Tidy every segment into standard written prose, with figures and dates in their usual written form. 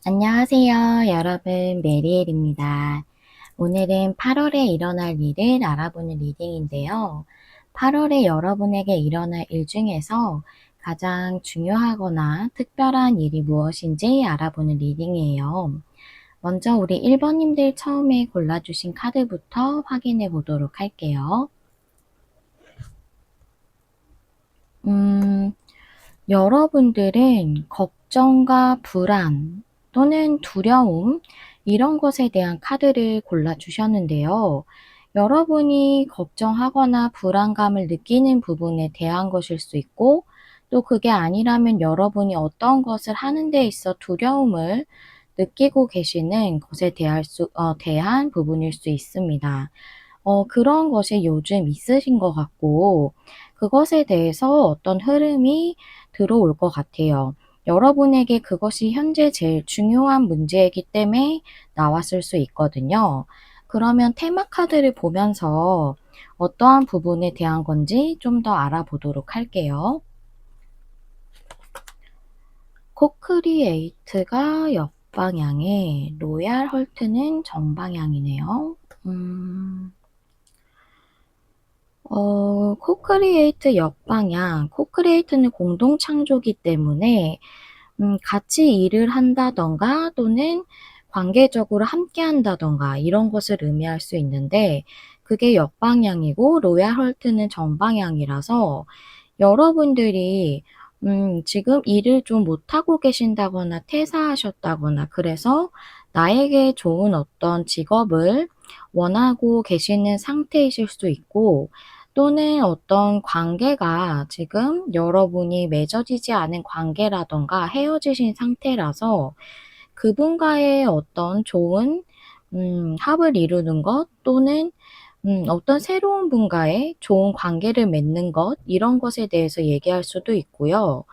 안녕하세요, 여러분. 메리엘입니다. 오늘은 8월에 일어날 일을 알아보는 리딩인데요. 8월에 여러분에게 일어날 일 중에서 가장 중요하거나 특별한 일이 무엇인지 알아보는 리딩이에요. 먼저 우리 1번님들 처음에 골라주신 카드부터 확인해 보도록 할게요. 여러분들은 걱정과 불안 또는 두려움 이런 것에 대한 카드를 골라주셨는데요. 여러분이 걱정하거나 불안감을 느끼는 부분에 대한 것일 수 있고 또 그게 아니라면 여러분이 어떤 것을 하는 데 있어 두려움을 느끼고 계시는 것에 대한 부분일 수 있습니다. 그런 것이 요즘 있으신 것 같고 그것에 대해서 어떤 흐름이 들어올 것 같아요. 여러분에게 그것이 현재 제일 중요한 문제이기 때문에 나왔을 수 있거든요. 그러면 테마 카드를 보면서 어떠한 부분에 대한 건지 좀 더 알아보도록 할게요. 코크리에이트가 역방향에 로얄 헐트는 정방향이네요. 코크리에이트 역방향, 코크리에이트는 공동 창조기 때문에 같이 일을 한다던가 또는 관계적으로 함께 한다던가 이런 것을 의미할 수 있는데 그게 역방향이고 로얄 헐트는 정방향이라서 여러분들이 지금 일을 좀 못하고 계신다거나 퇴사하셨다거나 그래서 나에게 좋은 어떤 직업을 원하고 계시는 상태이실 수 있고 또는 어떤 관계가 지금 여러분이 맺어지지 않은 관계라던가 헤어지신 상태라서 그분과의 어떤 좋은 합을 이루는 것 또는 어떤 새로운 분과의 좋은 관계를 맺는 것 이런 것에 대해서 얘기할 수도 있고요.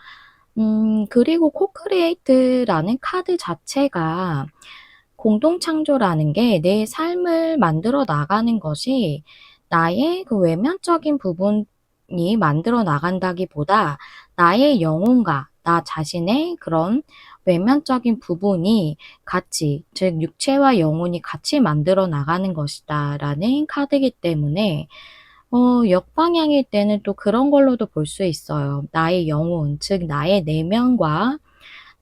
그리고 코크리에이트라는 카드 자체가 공동 창조라는 게 내 삶을 만들어 나가는 것이 나의 그 외면적인 부분이 만들어 나간다기보다 나의 영혼과 나 자신의 그런 외면적인 부분이 같이, 즉 육체와 영혼이 같이 만들어 나가는 것이다라는 카드이기 때문에 역방향일 때는 또 그런 걸로도 볼 수 있어요. 나의 영혼, 즉 나의 내면과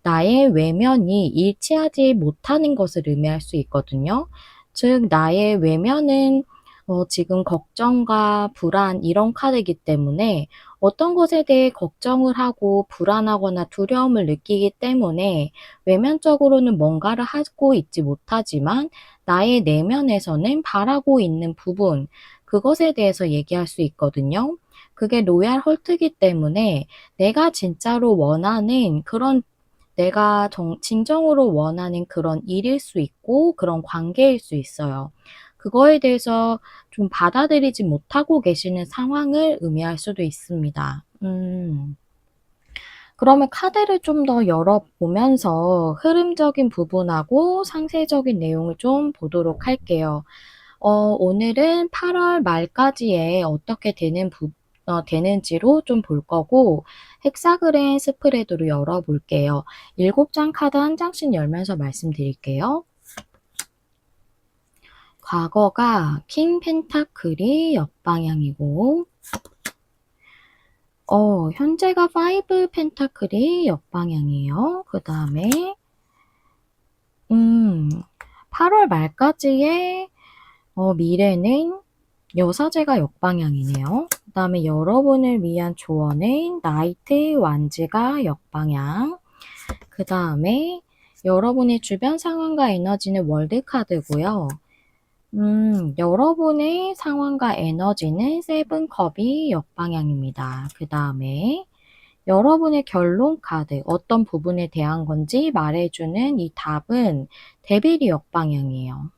나의 외면이 일치하지 못하는 것을 의미할 수 있거든요. 즉 나의 외면은 지금 걱정과 불안 이런 카드이기 때문에 어떤 것에 대해 걱정을 하고 불안하거나 두려움을 느끼기 때문에 외면적으로는 뭔가를 하고 있지 못하지만 나의 내면에서는 바라고 있는 부분 그것에 대해서 얘기할 수 있거든요. 그게 로얄 헐트기 때문에 내가 진짜로 원하는 그런 내가 진정으로 원하는 그런 일일 수 있고 그런 관계일 수 있어요. 그거에 대해서 좀 받아들이지 못하고 계시는 상황을 의미할 수도 있습니다. 그러면 카드를 좀 더 열어보면서 흐름적인 부분하고 상세적인 내용을 좀 보도록 할게요. 오늘은 8월 말까지의 어떻게 되는지로 좀 볼 거고 헥사그램 스프레드로 열어볼게요. 7장 카드 한 장씩 열면서 말씀드릴게요. 과거가 킹 펜타클이 역방향이고 현재가 5 펜타클이 역방향이에요. 그 다음에 8월 말까지의 미래는 여사제가 역방향이네요. 그 다음에 여러분을 위한 조언은 나이트 완즈가 역방향. 그 다음에 여러분의 주변 상황과 에너지는 월드 카드고요. 여러분의 상황과 에너지는 세븐 컵이 역방향입니다. 그 다음에 여러분의 결론 카드, 어떤 부분에 대한 건지 말해주는 이 답은 데빌이 역방향이에요.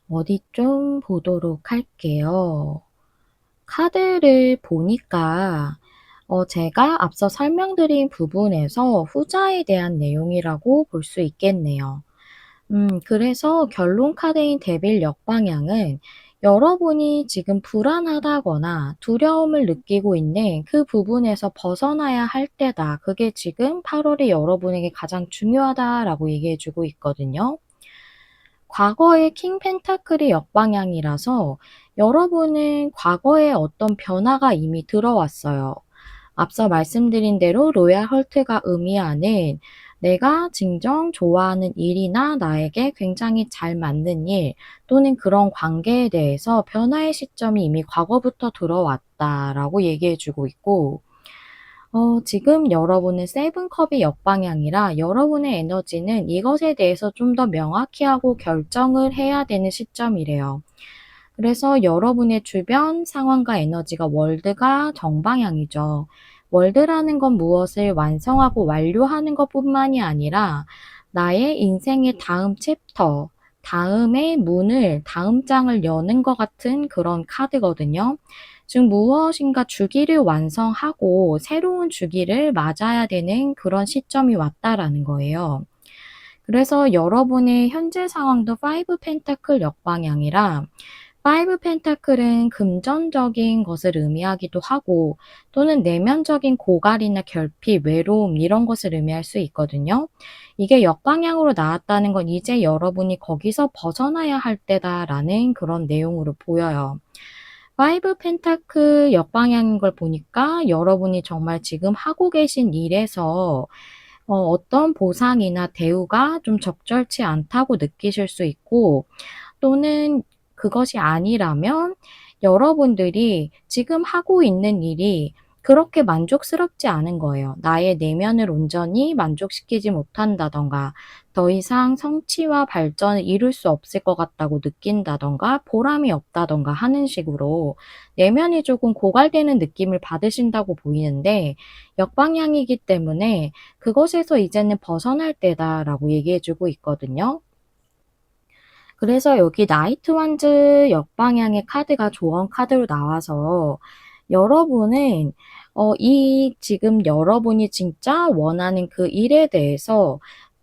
어디 좀 보도록 할게요. 카드를 보니까 제가 앞서 설명드린 부분에서 후자에 대한 내용이라고 볼 수 있겠네요. 그래서 결론 카드인 데빌 역방향은 여러분이 지금 불안하다거나 두려움을 느끼고 있는 그 부분에서 벗어나야 할 때다. 그게 지금 8월이 여러분에게 가장 중요하다라고 얘기해 주고 있거든요. 과거의 킹 펜타클이 역방향이라서 여러분은 과거에 어떤 변화가 이미 들어왔어요. 앞서 말씀드린 대로 로얄 헐트가 의미하는 내가 진정 좋아하는 일이나 나에게 굉장히 잘 맞는 일 또는 그런 관계에 대해서 변화의 시점이 이미 과거부터 들어왔다라고 얘기해 주고 있고, 지금 여러분은 세븐컵이 역방향이라 여러분의 에너지는 이것에 대해서 좀 더 명확히 하고 결정을 해야 되는 시점이래요. 그래서 여러분의 주변 상황과 에너지가 월드가 정방향이죠. 월드라는 건 무엇을 완성하고 완료하는 것뿐만이 아니라 나의 인생의 다음 챕터, 다음의 문을, 다음 장을 여는 것 같은 그런 카드거든요. 즉 무엇인가 주기를 완성하고 새로운 주기를 맞아야 되는 그런 시점이 왔다라는 거예요. 그래서 여러분의 현재 상황도 5 펜타클 역방향이라 5 펜타클은 금전적인 것을 의미하기도 하고 또는 내면적인 고갈이나 결핍, 외로움 이런 것을 의미할 수 있거든요. 이게 역방향으로 나왔다는 건 이제 여러분이 거기서 벗어나야 할 때다라는 그런 내용으로 보여요. 5 펜타클 역방향인 걸 보니까 여러분이 정말 지금 하고 계신 일에서 어떤 보상이나 대우가 좀 적절치 않다고 느끼실 수 있고 또는 그것이 아니라면 여러분들이 지금 하고 있는 일이 그렇게 만족스럽지 않은 거예요. 나의 내면을 온전히 만족시키지 못한다던가 더 이상 성취와 발전을 이룰 수 없을 것 같다고 느낀다던가 보람이 없다던가 하는 식으로 내면이 조금 고갈되는 느낌을 받으신다고 보이는데 역방향이기 때문에 그것에서 이제는 벗어날 때다라고 얘기해 주고 있거든요. 그래서 여기 나이트 완즈 역방향의 카드가 조언 카드로 나와서 여러분은 이 지금 여러분이 진짜 원하는 그 일에 대해서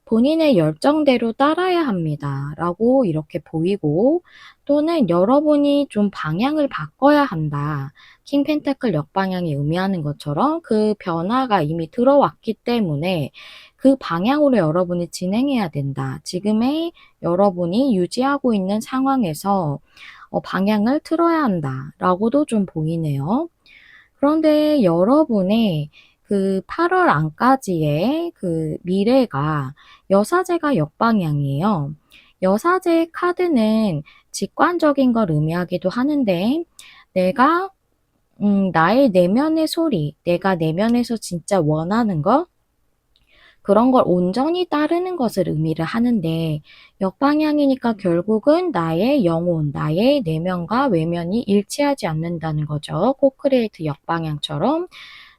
본인의 열정대로 따라야 합니다라고 이렇게 보이고 또는 여러분이 좀 방향을 바꿔야 한다. 킹 펜타클 역방향이 의미하는 것처럼 그 변화가 이미 들어왔기 때문에 그 방향으로 여러분이 진행해야 된다. 지금의 여러분이 유지하고 있는 상황에서 방향을 틀어야 한다라고도 좀 보이네요. 그런데 여러분의 그 8월 안까지의 그 미래가 여사제가 역방향이에요. 여사제 카드는 직관적인 걸 의미하기도 하는데 내가 나의 내면의 소리, 내가 내면에서 진짜 원하는 것 그런 걸 온전히 따르는 것을 의미를 하는데 역방향이니까 결국은 나의 영혼, 나의 내면과 외면이 일치하지 않는다는 거죠. 코크레이트 역방향처럼.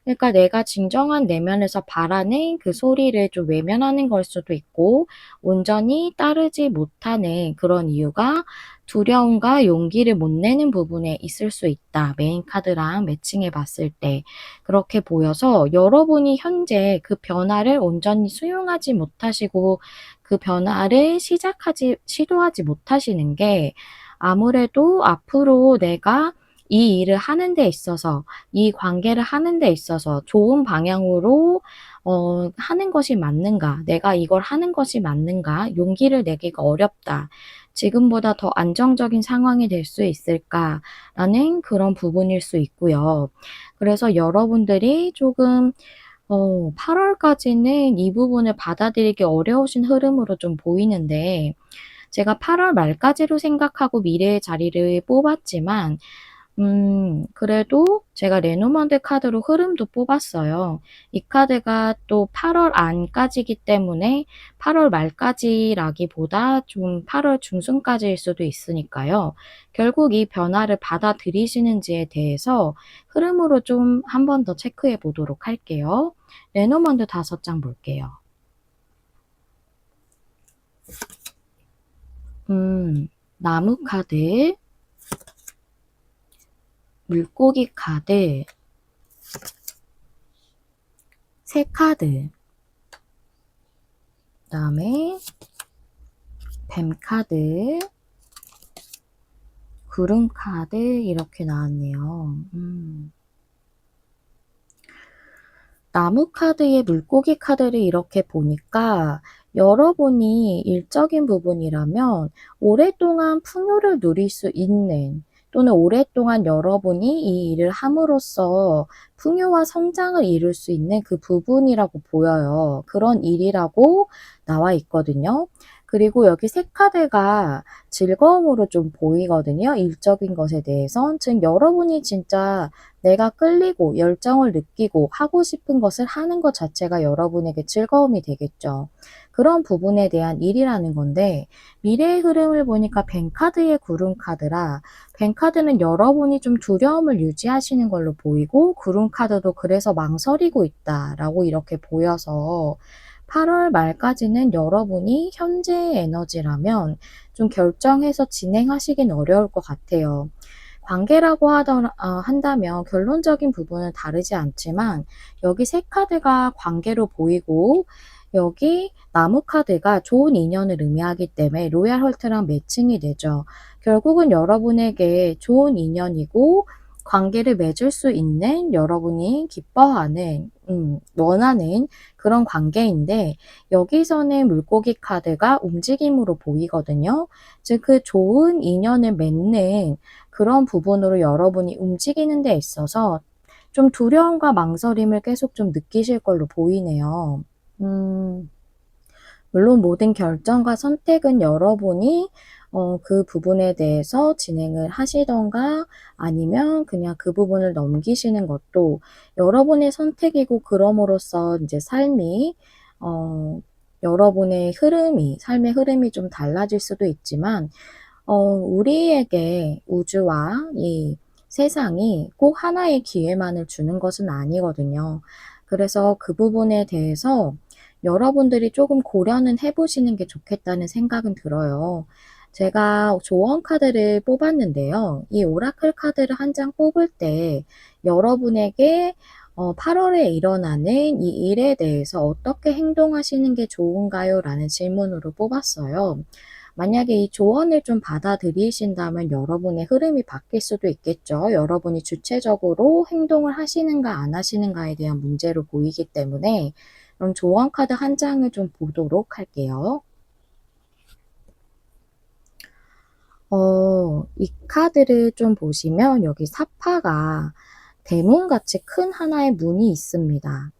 그러니까 내가 진정한 내면에서 바라는 그 소리를 좀 외면하는 걸 수도 있고 온전히 따르지 못하는 그런 이유가 두려움과 용기를 못 내는 부분에 있을 수 있다. 메인 카드랑 매칭해 봤을 때 그렇게 보여서 여러분이 현재 그 변화를 온전히 수용하지 못하시고 그 변화를 시도하지 못하시는 게 아무래도 앞으로 내가 이 일을 하는 데 있어서 이 관계를 하는 데 있어서 좋은 방향으로 하는 것이 맞는가? 내가 이걸 하는 것이 맞는가? 용기를 내기가 어렵다. 지금보다 더 안정적인 상황이 될 수 있을까라는 그런 부분일 수 있고요. 그래서 여러분들이 조금 8월까지는 이 부분을 받아들이기 어려우신 흐름으로 좀 보이는데 제가 8월 말까지로 생각하고 미래의 자리를 뽑았지만 그래도 제가 레노먼드 카드로 흐름도 뽑았어요. 이 카드가 또 8월 안까지이기 때문에 8월 말까지라기보다 좀 8월 중순까지일 수도 있으니까요. 결국 이 변화를 받아들이시는지에 대해서 흐름으로 좀 한 번 더 체크해 보도록 할게요. 레노먼드 5장 볼게요. 나무 카드, 물고기 카드, 새 카드, 그다음에 뱀 카드, 구름 카드 이렇게 나왔네요. 나무 카드에 물고기 카드를 이렇게 보니까 여러분이 일적인 부분이라면 오랫동안 풍요를 누릴 수 있는 또는 오랫동안 여러분이 이 일을 함으로써 풍요와 성장을 이룰 수 있는 그 부분이라고 보여요. 그런 일이라고 나와 있거든요. 그리고 여기 세 카드가 즐거움으로 좀 보이거든요. 일적인 것에 대해선. 즉 여러분이 진짜 내가 끌리고 열정을 느끼고 하고 싶은 것을 하는 것 자체가 여러분에게 즐거움이 되겠죠. 그런 부분에 대한 일이라는 건데 미래의 흐름을 보니까 뱅카드의 구름 카드라 뱅카드는 여러분이 좀 두려움을 유지하시는 걸로 보이고 구름 카드도 그래서 망설이고 있다라고 이렇게 보여서 8월 말까지는 여러분이 현재의 에너지라면 좀 결정해서 진행하시긴 어려울 것 같아요. 관계라고 한다면 결론적인 부분은 다르지 않지만 여기 세 카드가 관계로 보이고 여기 나무 카드가 좋은 인연을 의미하기 때문에 로얄 헐트랑 매칭이 되죠. 결국은 여러분에게 좋은 인연이고 관계를 맺을 수 있는 여러분이 기뻐하는 원하는 그런 관계인데 여기서는 물고기 카드가 움직임으로 보이거든요. 즉 그 좋은 인연을 맺는 그런 부분으로 여러분이 움직이는 데 있어서 좀 두려움과 망설임을 계속 좀 느끼실 걸로 보이네요. 물론 모든 결정과 선택은 여러분이 그 부분에 대해서 진행을 하시던가 아니면 그냥 그 부분을 넘기시는 것도 여러분의 선택이고 그럼으로써 이제 삶이 여러분의 흐름이 삶의 흐름이 좀 달라질 수도 있지만 우리에게 우주와 이 세상이 꼭 하나의 기회만을 주는 것은 아니거든요. 그래서 그 부분에 대해서 여러분들이 조금 고려는 해 보시는 게 좋겠다는 생각은 들어요. 제가 조언 카드를 뽑았는데요. 이 오라클 카드를 한 장 뽑을 때 여러분에게 8월에 일어나는 이 일에 대해서 어떻게 행동하시는 게 좋은가요? 라는 질문으로 뽑았어요. 만약에 이 조언을 좀 받아들이신다면 여러분의 흐름이 바뀔 수도 있겠죠. 여러분이 주체적으로 행동을 하시는가 안 하시는가에 대한 문제로 보이기 때문에 그럼 조언 카드 한 장을 좀 보도록 할게요. 이 카드를 좀 보시면 여기 사파가 대문같이 큰 하나의 문이 있습니다.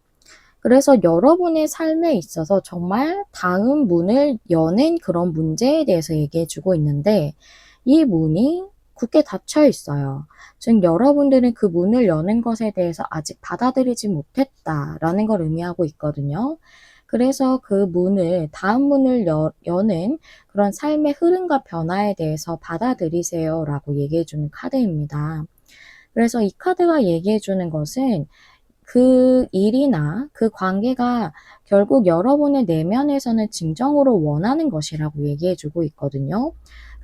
그래서 여러분의 삶에 있어서 정말 다음 문을 여는 그런 문제에 대해서 얘기해 주고 있는데 이 문이 굳게 닫혀 있어요. 즉 여러분들은 그 문을 여는 것에 대해서 아직 받아들이지 못했다라는 걸 의미하고 있거든요. 그래서 그 문을 다음 문을 여는 그런 삶의 흐름과 변화에 대해서 받아들이세요라고 얘기해 주는 카드입니다. 그래서 이 카드가 얘기해 주는 것은 그 일이나 그 관계가 결국 여러분의 내면에서는 진정으로 원하는 것이라고 얘기해 주고 있거든요.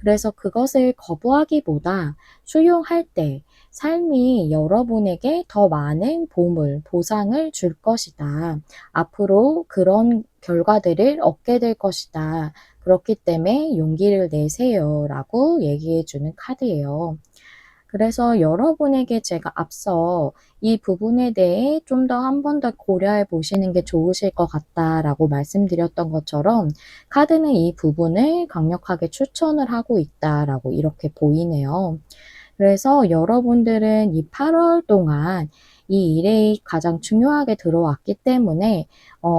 그래서 그것을 거부하기보다 수용할 때 삶이 여러분에게 더 많은 보물, 보상을 줄 것이다. 앞으로 그런 결과들을 얻게 될 것이다. 그렇기 때문에 용기를 내세요. 라고 얘기해 주는 카드예요. 그래서 여러분에게 제가 앞서 이 부분에 대해 좀 더 한 번 더 고려해 보시는 게 좋으실 것 같다라고 말씀드렸던 것처럼 카드는 이 부분을 강력하게 추천을 하고 있다라고 이렇게 보이네요. 그래서 여러분들은 이 8월 동안 이 일이 가장 중요하게 들어왔기 때문에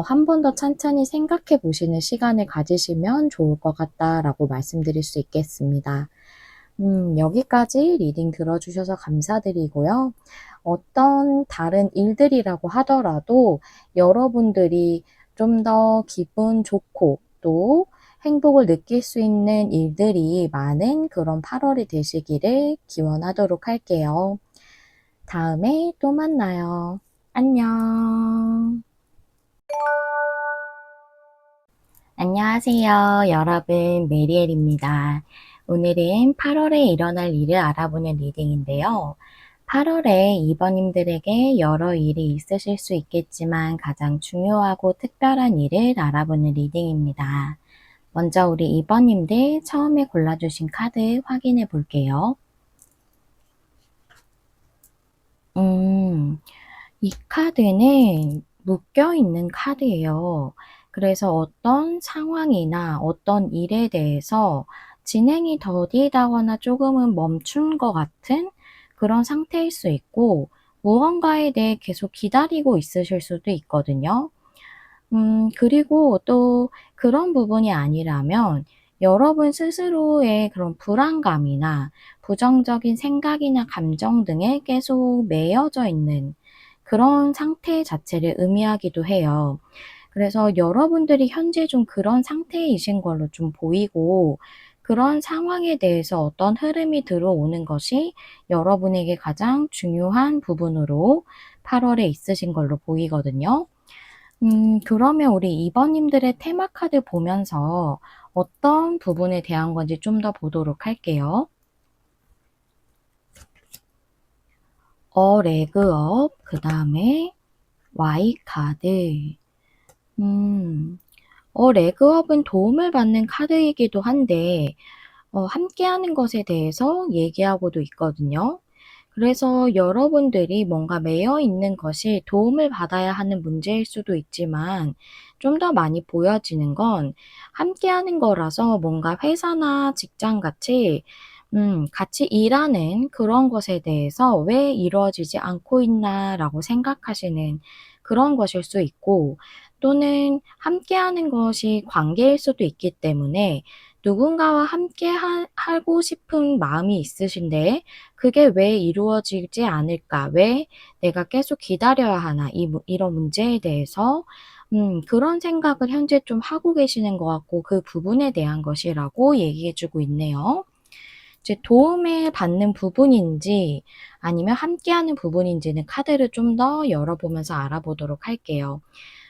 한 번 더 찬찬히 생각해 보시는 시간을 가지시면 좋을 것 같다라고 말씀드릴 수 있겠습니다. 여기까지 리딩 들어주셔서 감사드리고요. 어떤 다른 일들이라고 하더라도 여러분들이 좀 더 기분 좋고 또 행복을 느낄 수 있는 일들이 많은 그런 8월이 되시기를 기원하도록 할게요. 다음에 또 만나요. 안녕. 안녕하세요. 여러분, 메리엘입니다. 오늘은 8월에 일어날 일을 알아보는 리딩인데요. 8월에 이번님들에게 여러 일이 있으실 수 있겠지만 가장 중요하고 특별한 일을 알아보는 리딩입니다. 먼저 우리 이번님들 처음에 골라주신 카드 확인해 볼게요. 음. 이 카드는 묶여 있는 카드예요. 그래서 어떤 상황이나 어떤 일에 대해서 진행이 더디다거나 조금은 멈춘 것 같은 그런 상태일 수 있고, 무언가에 대해 계속 기다리고 있으실 수도 있거든요. 그리고 또 그런 부분이 아니라면 여러분 스스로의 그런 불안감이나 부정적인 생각이나 감정 등에 계속 매여져 있는 그런 상태 자체를 의미하기도 해요. 그래서 여러분들이 현재 좀 그런 상태이신 걸로 좀 보이고, 그런 상황에 대해서 어떤 흐름이 들어오는 것이 여러분에게 가장 중요한 부분으로 8월에 있으신 걸로 보이거든요. 그러면 우리 2 번님들의 테마 카드 보면서 어떤 부분에 대한 건지 좀 더 보도록 할게요. 레그업, 그다음에 Y 카드. 음. 레그업은 도움을 받는 카드이기도 한데 함께하는 것에 대해서 얘기하고도 있거든요. 그래서 여러분들이 뭔가 매여 있는 것이 도움을 받아야 하는 문제일 수도 있지만, 좀 더 많이 보여지는 건 함께하는 거라서 뭔가 회사나 직장 같이 같이 일하는 그런 것에 대해서 '왜 이루어지지 않고 있나.'라고 생각하시는 그런 것일 수 있고, 또는 함께하는 것이 관계일 수도 있기 때문에 누군가와 함께 하고 싶은 마음이 있으신데 '그게 왜 이루어지지 않을까? 왜 내가 계속 기다려야 하나?' 이런 문제에 대해서 그런 생각을 현재 좀 하고 계시는 것 같고, 그 부분에 대한 것이라고 얘기해 주고 있네요. 이제 도움을 받는 부분인지 아니면 함께하는 부분인지는 카드를 좀 더 열어보면서 알아보도록 할게요.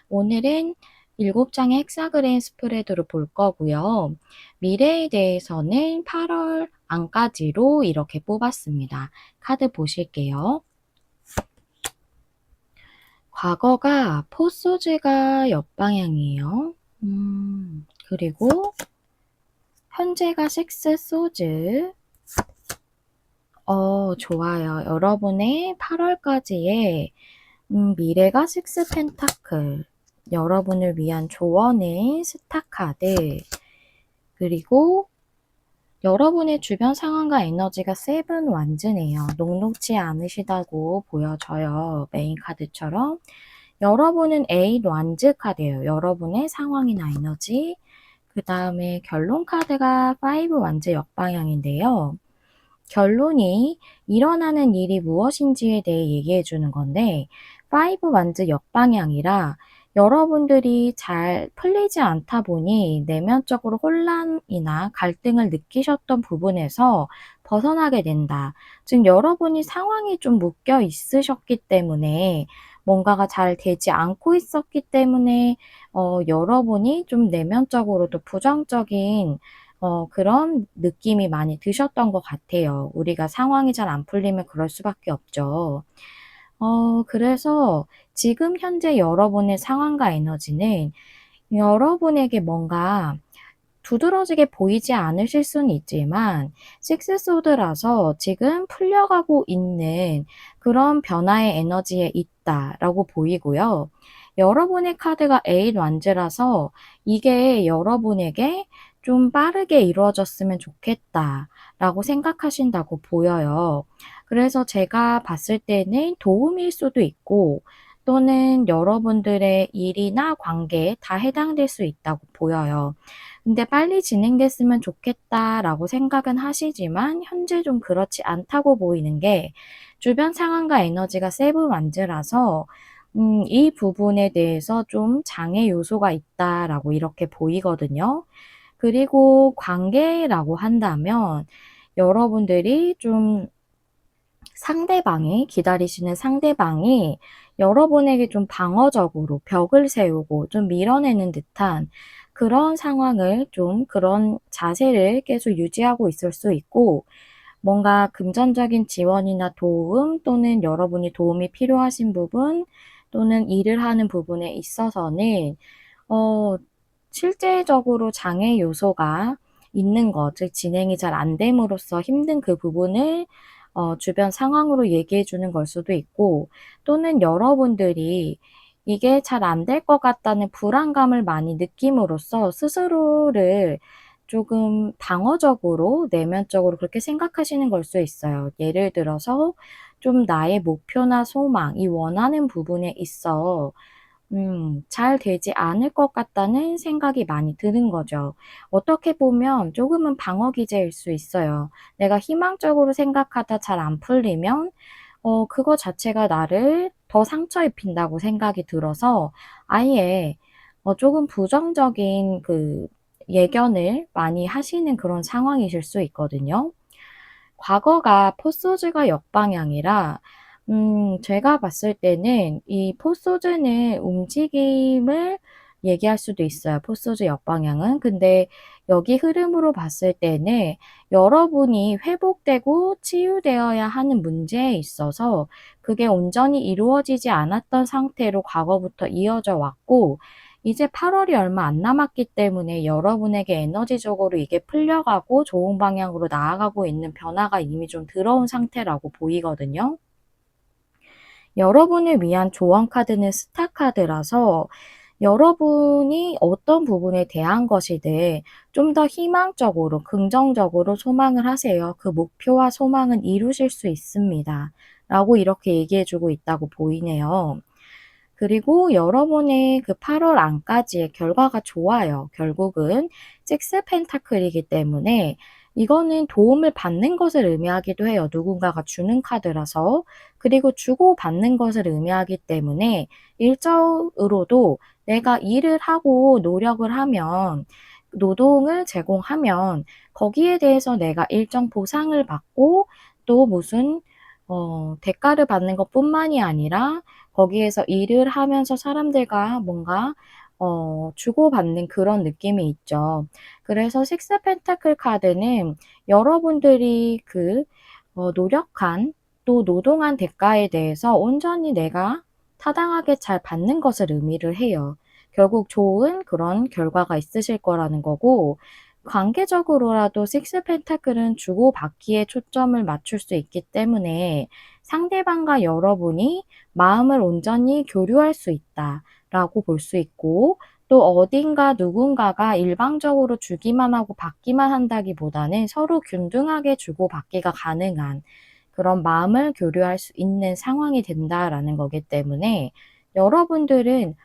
오늘은 7장의 헥사그램 스프레드로 볼 거고요. 미래에 대해서는 8월 안까지로 이렇게 뽑았습니다. 카드 보실게요. 과거가 포소즈가 옆방향이에요. 그리고 현재가 식스 소즈. 좋아요. 여러분의 8월까지의 미래가 식스 펜타클, 여러분을 위한 조언의 스타카드, 그리고 여러분의 주변 상황과 에너지가 세븐 완즈네요. 녹록지 않으시다고 보여져요. 메인 카드처럼. 여러분은 에잇 완즈 카드예요. 여러분의 상황이나 에너지. 그 다음에 결론 카드가 5 완즈 역방향인데요. 결론이 일어나는 일이 무엇인지에 대해 얘기해 주는 건데, 5 완즈 역방향이라 여러분들이 잘 풀리지 않다 보니 내면적으로 혼란이나 갈등을 느끼셨던 부분에서 벗어나게 된다. 즉 여러분이 상황이 좀 묶여 있으셨기 때문에, 뭔가가 잘 되지 않고 있었기 때문에 여러분이 좀 내면적으로도 부정적인 그런 느낌이 많이 드셨던 것 같아요. 우리가 상황이 잘 안 풀리면 그럴 수밖에 없죠. 그래서 지금 현재 여러분의 상황과 에너지는 여러분에게 뭔가 두드러지게 보이지 않으실 수는 있지만 식스 소드라서 지금 풀려가고 있는 그런 변화의 에너지에 있다라고 보이고요. 여러분의 카드가 에잇 완즈라서 이게 여러분에게 좀 빠르게 이루어졌으면 좋겠다라고 생각하신다고 보여요. 그래서 제가 봤을 때는 도움일 수도 있고, 또는 여러분들의 일이나 관계에 다 해당될 수 있다고 보여요. 근데 '빨리 진행됐으면 좋겠다.'라고 생각은 하시지만 현재 좀 그렇지 않다고 보이는 게, 주변 상황과 에너지가 세븐 완즈라서 이 부분에 대해서 좀 '장애 요소가 있다.'라고 이렇게 보이거든요. 그리고 관계라고 한다면 여러분들이 좀 기다리시는 상대방이 여러분에게 좀 방어적으로 벽을 세우고 좀 밀어내는 듯한 그런 상황을, 좀 그런 자세를 계속 유지하고 있을 수 있고, 뭔가 금전적인 지원이나 도움, 또는 여러분이 도움이 필요하신 부분, 또는 일을 하는 부분에 있어서는 어 실제적으로 장애 요소가 있는 것, 즉 진행이 잘 안 됨으로써 힘든 그 부분을 주변 상황으로 얘기해 주는 걸 수도 있고, 또는 여러분들이 이게 잘 안 될 것 같다는 불안감을 많이 느낌으로써 스스로를 조금 방어적으로 내면적으로 그렇게 생각하시는 걸 수 있어요. 예를 들어서 좀 나의 목표나 소망, 이 원하는 부분에 있어 잘 되지 않을 것 같다는 생각이 많이 드는 거죠. 어떻게 보면 조금은 방어 기제일 수 있어요. 내가 희망적으로 생각하다 잘 안 풀리면 그거 자체가 나를 더 상처 입힌다고 생각이 들어서 아예 조금 부정적인 그 예견을 많이 하시는 그런 상황이실 수 있거든요. 과거가 포소즈가 역방향이라 제가 봤을 때는 이 포소즈는 움직임을 얘기할 수도 있어요, 포소즈 역방향은. 근데 여기 흐름으로 봤을 때는 여러분이 회복되고 치유되어야 하는 문제에 있어서 그게 온전히 이루어지지 않았던 상태로 과거부터 이어져 왔고, 이제 8월이 얼마 안 남았기 때문에 여러분에게 에너지적으로 이게 풀려가고 좋은 방향으로 나아가고 있는 변화가 이미 좀 들어온 상태라고 보이거든요. 여러분을 위한 조언 카드는 스타 카드라서 여러분이 어떤 부분에 대한 것이든 좀 더 희망적으로, 긍정적으로 소망을 하세요. 그 목표와 소망은 이루실 수 있습니다. 라고 이렇게 얘기해 주고 있다고 보이네요. 그리고 여러분의 그 8월 안까지의 결과가 좋아요. 결국은 식스 펜타클이기 때문에 이거는 도움을 받는 것을 의미하기도 해요. 누군가가 주는 카드라서. 그리고 주고받는 것을 의미하기 때문에 일적으로도 내가 일을 하고 노력을 하면, 노동을 제공하면 거기에 대해서 내가 일정 보상을 받고 또 무슨 대가를 받는 것뿐만이 아니라 거기에서 일을 하면서 사람들과 뭔가 주고받는 그런 느낌이 있죠. 그래서 식스 펜타클 카드는 여러분들이 그 노력한 또 노동한 대가에 대해서 온전히 내가 타당하게 잘 받는 것을 의미를 해요. 결국 좋은 그런 결과가 있으실 거라는 거고, 관계적으로라도 식스 펜타클은 주고받기에 초점을 맞출 수 있기 때문에 상대방과 여러분이 마음을 온전히 교류할 수 있다라고 볼 수 있고, 또 어딘가 누군가가 일방적으로 주기만 하고 받기만 한다기보다는 서로 균등하게 주고받기가 가능한 그런 마음을 교류할 수 있는 상황이 된다라는 거기 때문에 여러분들은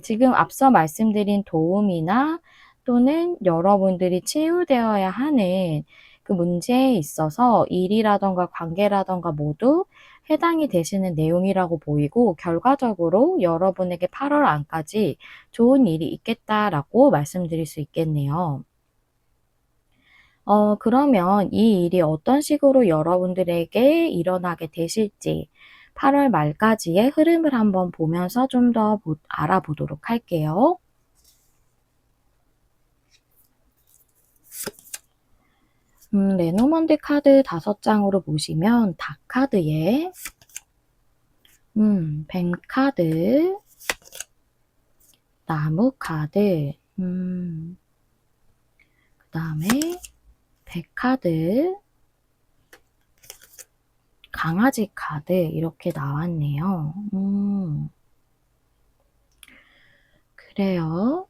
지금 앞서 말씀드린 도움이나 또는 여러분들이 치유되어야 하는 그 문제에 있어서 일이라든가 관계라든가 모두 해당이 되시는 내용이라고 보이고, 결과적으로 여러분에게 8월 안까지 좋은 일이 있겠다라고 말씀드릴 수 있겠네요. 그러면 이 일이 어떤 식으로 여러분들에게 일어나게 되실지 8월 말까지의 흐름을 한번 보면서 좀 더 알아보도록 할게요. 레노먼드 카드 5장으로 보시면 닭 카드에 뱀 카드, 나무 카드, 그다음에 백 카드, 강아지 카드 이렇게 나왔네요. 그래요.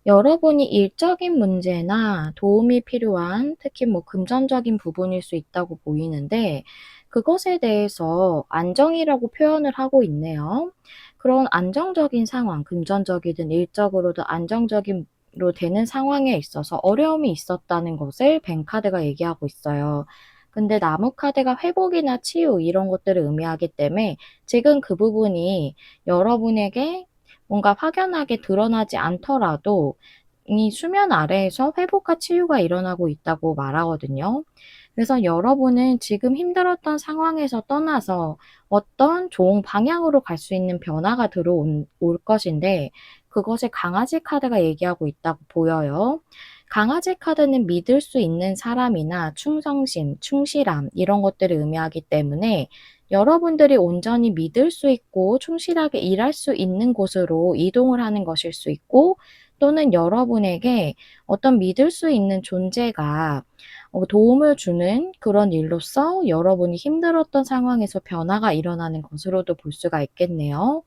여러분이 일적인 문제나 도움이 필요한, 특히 뭐 금전적인 부분일 수 있다고 보이는데 그것에 대해서 안정이라고 표현을 하고 있네요. 그런 안정적인 상황, 금전적이든 일적으로도 안정적으로 되는 상황에 있어서 어려움이 있었다는 것을 뱅 카드가 얘기하고 있어요. 근데 나무 카드가 회복이나 치유 이런 것들을 의미하기 때문에 지금 그 부분이 여러분에게 뭔가 확연하게 드러나지 않더라도 이 수면 아래에서 회복과 치유가 일어나고 있다고 말하거든요. 그래서 여러분은 지금 힘들었던 상황에서 떠나서 어떤 좋은 방향으로 갈 수 있는 변화가 올 것인데 그것을 강아지 카드가 얘기하고 있다고 보여요. 강아지 카드는 믿을 수 있는 사람이나 충성심, 충실함 이런 것들을 의미하기 때문에 여러분들이 온전히 믿을 수 있고 충실하게 일할 수 있는 곳으로 이동을 하는 것일 수 있고, 또는 여러분에게 어떤 믿을 수 있는 존재가 도움을 주는 그런 일로서 여러분이 힘들었던 상황에서 변화가 일어나는 것으로도 볼 수가 있겠네요.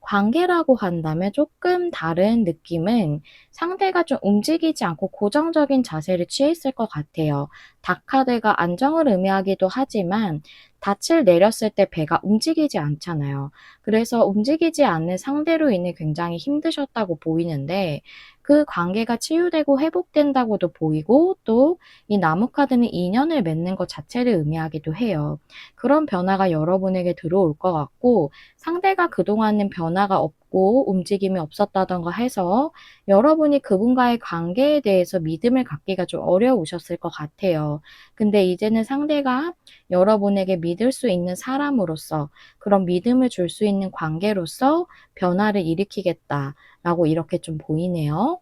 관계라고 한다면 조금 다른 느낌은 상대가 좀 움직이지 않고 고정적인 자세를 취해 있을 것 같아요. 닭카드가 안정을 의미하기도 하지만 닻을 내렸을 때 배가 움직이지 않잖아요. 그래서 움직이지 않는 상대로 인해 굉장히 힘드셨다고 보이는데 그 관계가 치유되고 회복된다고도 보이고 또 이 나무 카드는 인연을 맺는 것 자체를 의미하기도 해요. 그런 변화가 여러분에게 들어올 것 같고 상대가 그동안은 변화가 없고 움직임이 없었다던가 해서 여러분이 그분과의 관계에 대해서 믿음을 갖기가 좀 어려우셨을 것 같아요. 근데 이제는 상대가 여러분에게 믿을 수 있는 사람으로서 그런 믿음을 줄 수 있는 관계로서 변화를 일으키겠다라고 이렇게 좀 보이네요.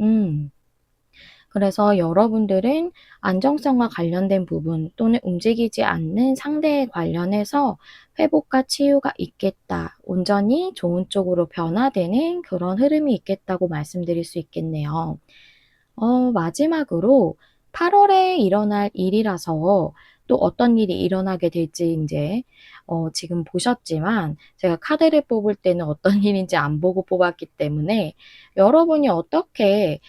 음. 그래서 여러분들은 안정성과 관련된 부분 또는 움직이지 않는 상대에 관련해서 회복과 치유가 있겠다. 온전히 좋은 쪽으로 변화되는 그런 흐름이 있겠다고 말씀드릴 수 있겠네요. 마지막으로 8월에 일어날 일이라서 또 어떤 일이 일어나게 될지 인제 지금 보셨지만 제가 카드를 뽑을 때는 어떤 일인지 안 보고 뽑았기 때문에 여러분이 어떻게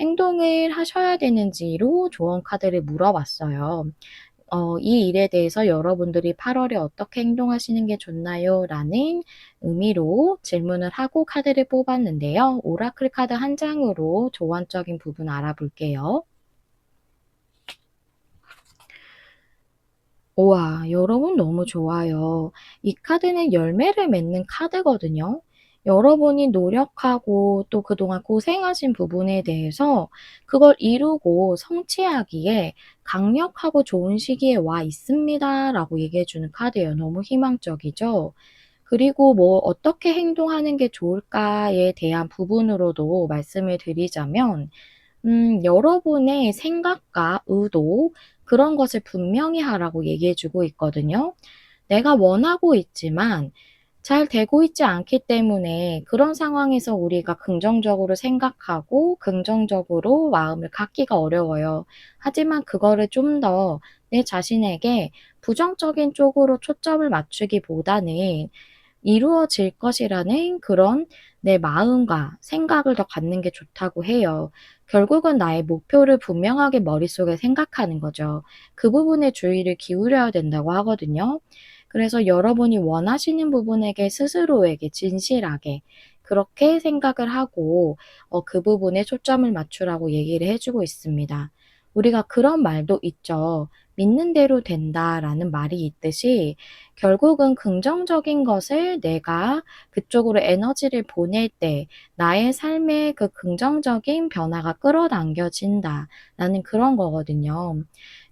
행동을 하셔야 되는지로 조언 카드를 물어봤어요. "이 일에 대해서 여러분들이 8 월에 어떻게 행동하시는 게 좋나요?" 라는 의미로 질문을 하고 카드를 뽑았는데요. 오라클 카드 한 장으로 조언적인 부분 알아볼게요. 우와, 여러분 너무 좋아요. 이 카드는 열매를 맺는 카드거든요. 여러분이 노력하고 또 그동안 고생하신 부분에 대해서 그걸 이루고 성취하기에 강력하고 좋은 시기에 와 있습니다라고 얘기해 주는 카드예요. 너무 희망적이죠? 그리고 뭐 어떻게 행동하는 게 좋을까에 대한 부분으로도 말씀을 드리자면 여러분의 생각과 의도 그런 것을 분명히 하라고 얘기해 주고 있거든요. 내가 원하고 있지만 잘 되고 있지 않기 때문에 그런 상황에서 우리가 긍정적으로 생각하고 긍정적으로 마음을 갖기가 어려워요. 하지만 그거를 좀 더 내 자신에게 부정적인 쪽으로 초점을 맞추기보다는 이루어질 것이라는 그런 내 마음과 생각을 더 갖는 게 좋다고 해요. 결국은 나의 목표를 분명하게 머릿속에 생각하는 거죠. 그 부분에 주의를 기울여야 된다고 하거든요. 그래서 여러분이 원하시는 부분에게 스스로에게 진실하게 그렇게 생각을 하고 그 부분에 초점을 맞추라고 얘기를 해 주고 있습니다. 우리가 그런 말도 있죠. "믿는 대로 된다."라는 말이 있듯이 결국은 긍정적인 것을 내가 그쪽으로 에너지를 보낼 때 나의 삶에 그 긍정적인 변화가 끌어당겨진다라는 그런 거거든요.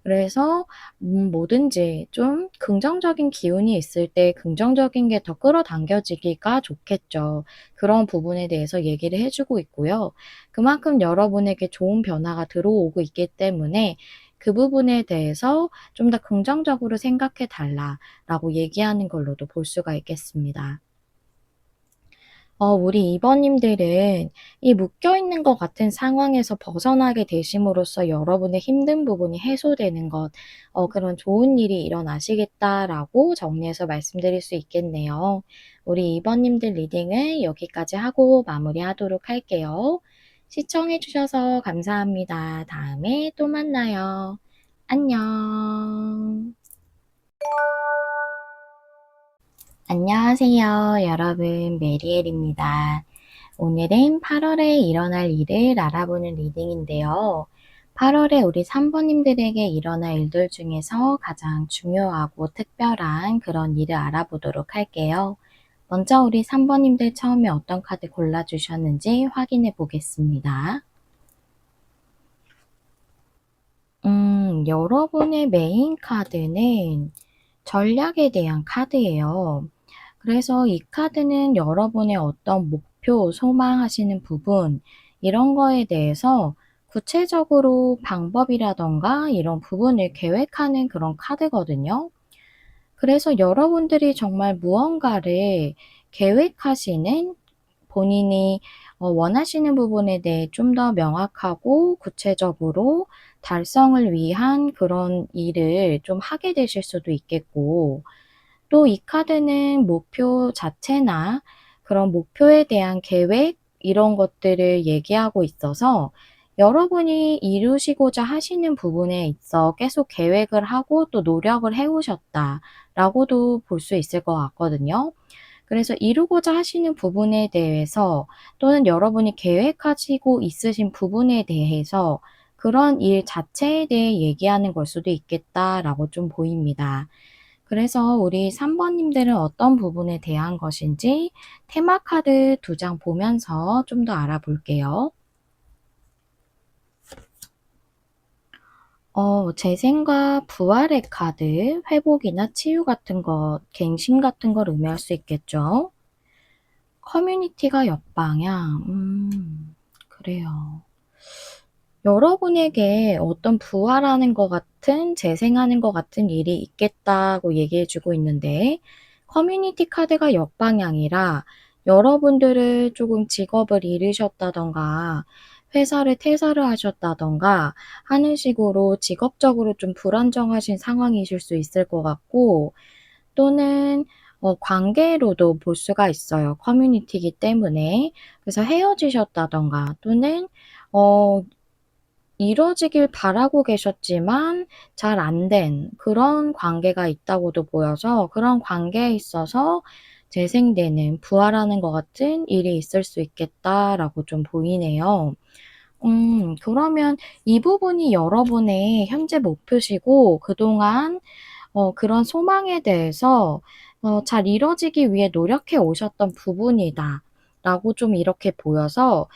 그래서 뭐든지 좀 긍정적인 기운이 있을 때 긍정적인 게 더 끌어당겨지기가 좋겠죠. 그런 부분에 대해서 얘기를 해 주고 있고요. 그만큼 여러분에게 좋은 변화가 들어오고 있기 때문에 그 부분에 대해서 좀 더 긍정적으로 생각해 달라라고 얘기하는 걸로도 볼 수가 있겠습니다. 우리 2 번님들은 이 묶여 있는 것 같은 상황에서 벗어나게 되심으로써 여러분의 힘든 부분이 해소되는 것, 그런 좋은 일이 일어나시겠다라고 정리해서 말씀드릴 수 있겠네요. 우리 2 번님들 리딩을 여기까지 하고 마무리하도록 할게요. 시청해 주셔서 감사합니다. 다음에 또 만나요. 안녕. 안녕하세요, 여러분. 메리엘입니다. 오늘은 8 월에 일어날 일을 알아보는 리딩인데요. 8 월에 우리 3 번님들에게 일어날 일들 중에서 가장 중요하고 특별한 그런 일을 알아보도록 할게요. 먼저 우리 3 번님들 처음에 어떤 카드 골라주셨는지 확인해 보겠습니다. 여러분의 메인 카드는 전략에 대한 카드예요. 그래서 이 카드는 여러분의 어떤 목표, 소망하시는 부분, 이런 거에 대해서 구체적으로 방법이라던가 이런 부분을 계획하는 그런 카드거든요. 그래서 여러분들이 정말 무언가를 계획하시는 본인이 원하시는 부분에 대해 좀 더 명확하고 구체적으로 달성을 위한 그런 일을 좀 하게 되실 수도 있겠고, 또 이 카드는 목표 자체나 그런 목표에 대한 계획 이런 것들을 얘기하고 있어서 여러분이 이루시고자 하시는 부분에 있어 계속 계획을 하고 또 노력을 해 오셨다라고도 볼 수 있을 것 같거든요. 그래서 이루고자 하시는 부분에 대해서 또는 여러분이 계획하시고 있으신 부분에 대해서 그런 일 자체에 대해 얘기하는 걸 수도 있겠다라고 좀 보입니다. 그래서 우리 3 번님들은 어떤 부분에 대한 것인지 테마 카드 2장 보면서 좀 더 알아볼게요. 재생과 부활의 카드, 회복이나 치유 같은 것, 갱신 같은 걸 의미할 수 있겠죠. 커뮤니티가 역방향. 그래요. 여러분에게 어떤 부활하는 것 같은, 재생하는 것 같은 일이 있겠다고 얘기해 주고 있는데, 커뮤니티 카드가 역방향이라 여러분들을 조금 직업을 잃으셨다던가, 회사를 퇴사를 하셨다던가 하는 식으로 직업적으로 좀 불안정하신 상황이실 수 있을 것 같고, 또는 관계로도 볼 수가 있어요. 커뮤니티이기 때문에. 그래서 헤어지셨다던가 또는 어 이뤄지길 바라고 계셨지만 잘 안 된 그런 관계가 있다고도 보여서 그런 관계에 있어서 재생되는, 부활하는 것 같은 일이 있을 수 있겠다라고 좀 보이네요. 그러면 이 부분이 여러분의 현재 목표시고 그동안 그런 소망에 대해서 잘 이뤄지기 위해 노력해 오셨던 부분이다라고 좀 이렇게 보여서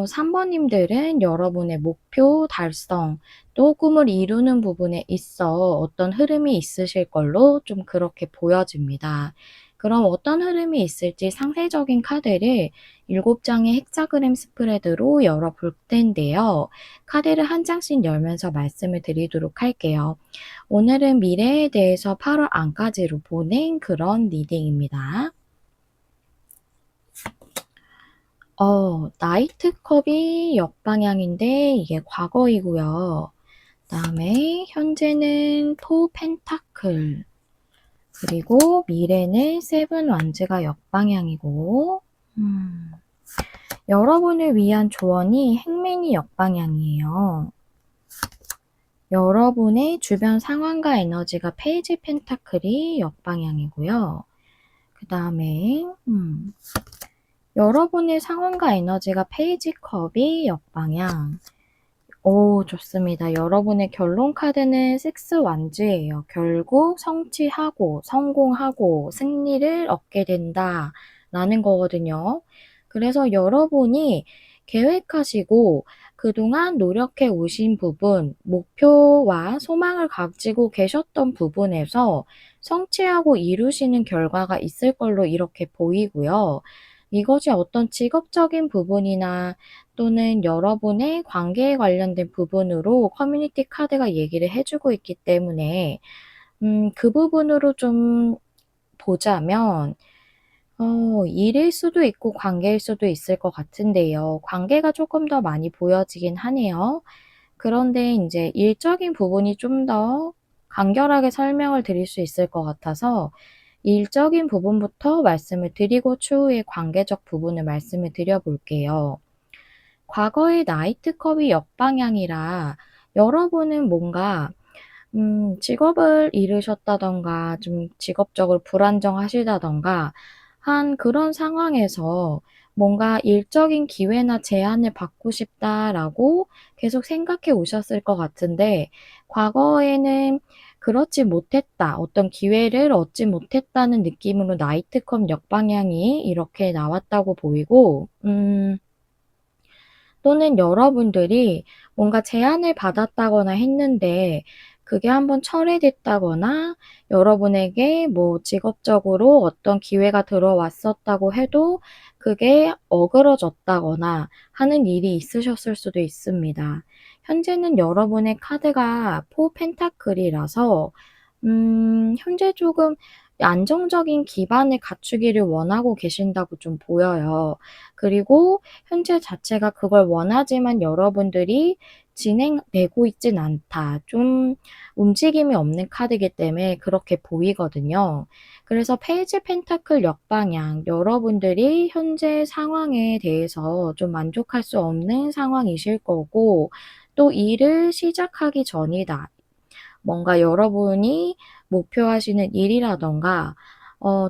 3 번님들은 여러분의 목표 달성 또 꿈을 이루는 부분에 있어 어떤 흐름이 있으실 걸로 좀 그렇게 보여집니다. 그럼 어떤 흐름이 있을지 상세적인 카드를 7 장의 헥사그램 스프레드로 열어 볼 텐데요. 카드를 한 장씩 열면서 말씀을 드리도록 할게요. 오늘은 미래에 대해서 8월 안까지로 보낸 그런 리딩입니다. 나이트 컵이 역방향인데 이게 과거이고요. 그다음에 현재는 포 펜타클, 그리고 미래는 세븐 완즈가 역방향이고, 여러분을 위한 조언이 행맨이 역방향이에요. 여러분의 주변 상황과 에너지가 페이지 펜타클이 역방향이고요. 그 다음에 여러분의 상황과 에너지가 페이지 컵이 역방향. 오, 좋습니다. 여러분의 결론 카드는 식스 완즈예요. 결국 성취하고 성공하고 승리를 얻게 된다 라는 거거든요. 그래서 여러분이 계획하시고 그동안 노력해 오신 부분, 목표와 소망을 가지고 계셨던 부분에서 성취하고 이루시는 결과가 있을 걸로 이렇게 보이고요. 이것이 어떤 직업적인 부분이나 또는 여러분의 관계에 관련된 부분으로 커뮤니티 카드가 얘기를 해주고 있기 때문에 그 부분으로 좀 보자면 일일 수도 있고 관계일 수도 있을 것 같은데요. 관계가 조금 더 많이 보여지긴 하네요. 그런데 인제 일적인 부분이 좀 더 간결하게 설명을 드릴 수 있을 것 같아서 일적인 부분부터 말씀을 드리고 추후에 관계적 부분을 말씀을 드려 볼게요. 과거의 나이트컵이 역방향이라 여러분은 뭔가 직업을 잃으셨다든가 좀 직업적으로 불안정하시다든가 한 그런 상황에서 뭔가 '일적인 기회나 제안을 받고 싶다.'라고 계속 생각해 오셨을 것 같은데 과거에는 그렇지 못했다, 어떤 기회를 얻지 못했다는 느낌으로 나이트컵 역방향이 이렇게 나왔다고 보이고, 또는 여러분들이 뭔가 제안을 받았다거나 했는데 그게 한번 철회됐다거나 여러분에게 뭐 직업적으로 어떤 기회가 들어왔었다고 해도 그게 어그러졌다거나 하는 일이 있으셨을 수도 있습니다. 현재는 여러분의 카드가 포 펜타클이라서 현재 조금 안정적인 기반을 갖추기를 원하고 계신다고 좀 보여요. 그리고 현재 자체가 그걸 원하지만 여러분들이 진행되고 있진 않다. 좀 움직임이 없는 카드이기 때문에 그렇게 보이거든요. 그래서 페이지 펜타클 역방향, 여러분들이 현재 상황에 대해서 좀 만족할 수 없는 상황이실 거고, 또 일을 시작하기 전이다. 뭔가 여러분이 목표하시는 일이라든가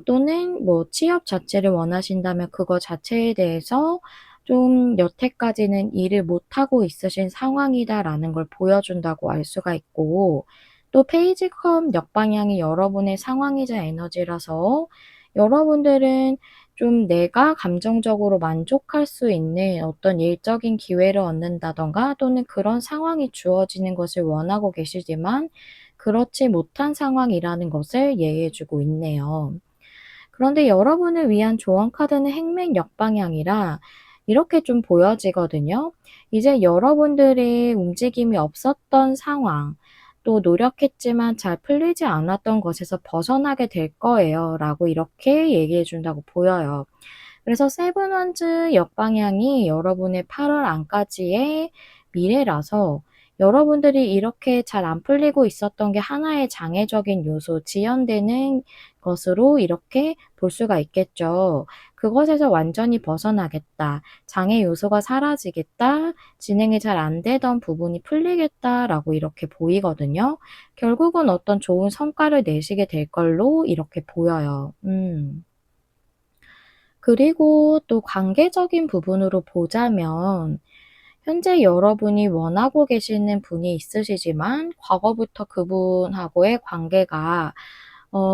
또는 뭐 취업 자체를 원하신다면 그거 자체에 대해서 좀 여태까지는 일을 못하고 있으신 상황이다라는 걸 보여준다고 알 수가 있고, 또 페이지 컵 역방향이 여러분의 상황이자 에너지라서 여러분들은 좀 내가 감정적으로 만족할 수 있는 어떤 일적인 기회를 얻는다든가 또는 그런 상황이 주어지는 것을 원하고 계시지만 그렇지 못한 상황이라는 것을 예의해 주고 있네요. 그런데 여러분을 위한 조언 카드는 행맥 역방향이라 이렇게 좀 보여지거든요. 이제 여러분들의 움직임이 없었던 상황, 또 노력했지만 잘 풀리지 않았던 것에서 벗어나게 될 거예요. 라고 이렇게 얘기해 준다고 보여요. 그래서 세븐 원즈 역방향이 여러분의 8월 안까지의 미래라서 여러분들이 이렇게 잘 안 풀리고 있었던 게 하나의 장애적인 요소, 지연되는 것으로 이렇게 볼 수가 있겠죠. 그것에서 완전히 벗어나겠다. 장애 요소가 사라지겠다. 진행이 잘 안 되던 부분이 풀리겠다라고 이렇게 보이거든요. 결국은 어떤 좋은 성과를 내시게 될 걸로 이렇게 보여요. 그리고 또 관계적인 부분으로 보자면 현재 여러분이 원하고 계시는 분이 있으시지만 과거부터 그분하고의 관계가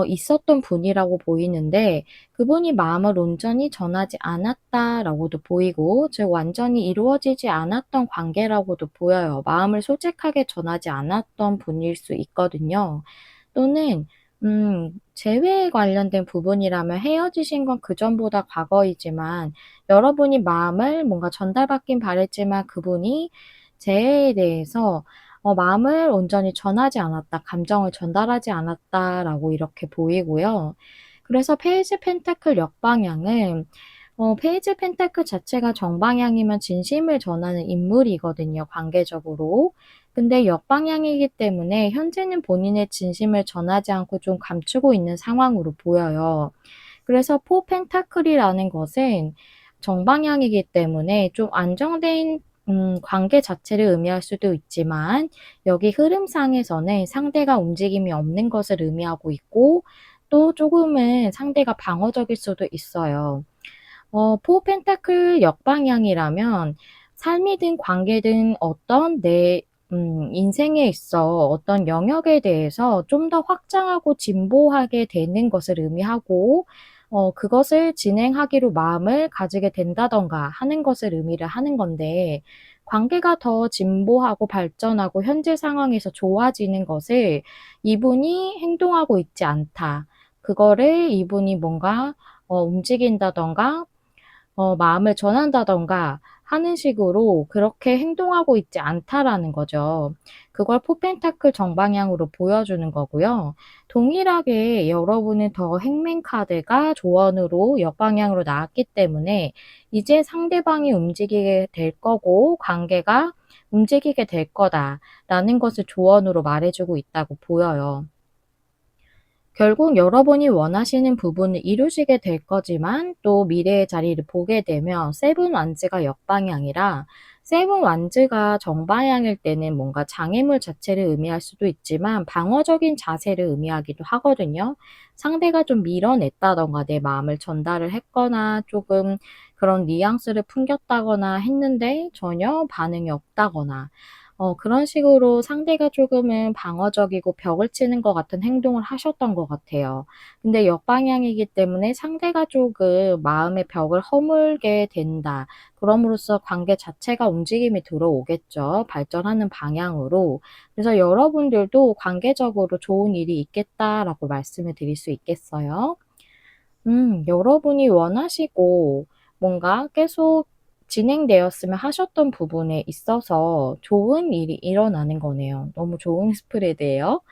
있었던 분이라고 보이는데 그분이 마음을 온전히 전하지 않았다라고도 보이고, 즉 완전히 이루어지지 않았던 관계라고도 보여요. 마음을 솔직하게 전하지 않았던 분일 수 있거든요. 또는 재회에 관련된 부분이라면 헤어지신 건 그전보다 과거이지만 여러분이 마음을 뭔가 전달받긴 바랬지만 그분이 재회에 대해서 마음을 온전히 전하지 않았다, 감정을 전달하지 않았다라고 이렇게 보이고요. 그래서 페이지 펜타클 역방향은 페이지 펜타클 자체가 정방향이면 진심을 전하는 인물이거든요, 관계적으로. 근데 역방향이기 때문에 현재는 본인의 진심을 전하지 않고 좀 감추고 있는 상황으로 보여요. 그래서 포 펜타클이라는 것은 정방향이기 때문에 좀 안정된 관계 자체를 의미할 수도 있지만 여기 흐름상에서는 상대가 움직임이 없는 것을 의미하고 있고, 또 조금은 상대가 방어적일 수도 있어요. 포 펜타클 역방향이라면 삶이든 관계든 어떤 내 인생에 있어 어떤 영역에 대해서 좀 더 확장하고 진보하게 되는 것을 의미하고, 그것을 진행하기로 마음을 가지게 된다든가 하는 것을 의미를 하는 건데, 관계가 더 진보하고 발전하고 현재 상황에서 좋아지는 것을 이분이 행동하고 있지 않다. 그거를 이분이 뭔가 움직인다든가 마음을 전한다든가 하는 식으로 그렇게 행동하고 있지 않다라는 거죠. 그걸 포펜타클 정방향으로 보여주는 거고요. 동일하게 여러분은 더 행맨 카드가 조언으로 역방향으로 나왔기 때문에 이제 상대방이 움직이게 될 거고 관계가 움직이게 될 거다라는 것을 조언으로 말해주고 있다고 보여요. 결국 여러분이 원하시는 부분을 이루시게 될 거지만 또 미래의 자리를 보게 되면 세븐 완즈가 역방향이라, 세븐 완즈가 정방향일 때는 뭔가 장애물 자체를 의미할 수도 있지만 방어적인 자세를 의미하기도 하거든요. 상대가 좀 밀어냈다던가 내 마음을 전달을 했거나 조금 그런 뉘앙스를 풍겼다거나 했는데 전혀 반응이 없다거나 그런 식으로 상대가 조금은 방어적이고 벽을 치는 것 같은 행동을 하셨던 것 같아요. 근데 역방향이기 때문에 상대가 조금 마음의 벽을 허물게 된다. 그럼으로써 관계 자체가 움직임이 들어오겠죠, 발전하는 방향으로. 그래서 여러분들도 관계적으로 좋은 일이 있겠다라고 말씀을 드릴 수 있겠어요. 여러분이 원하시고 뭔가 계속 진행되었으면 하셨던 부분에 있어서 좋은 일이 일어나는 거네요. 너무 좋은 스프레드예요.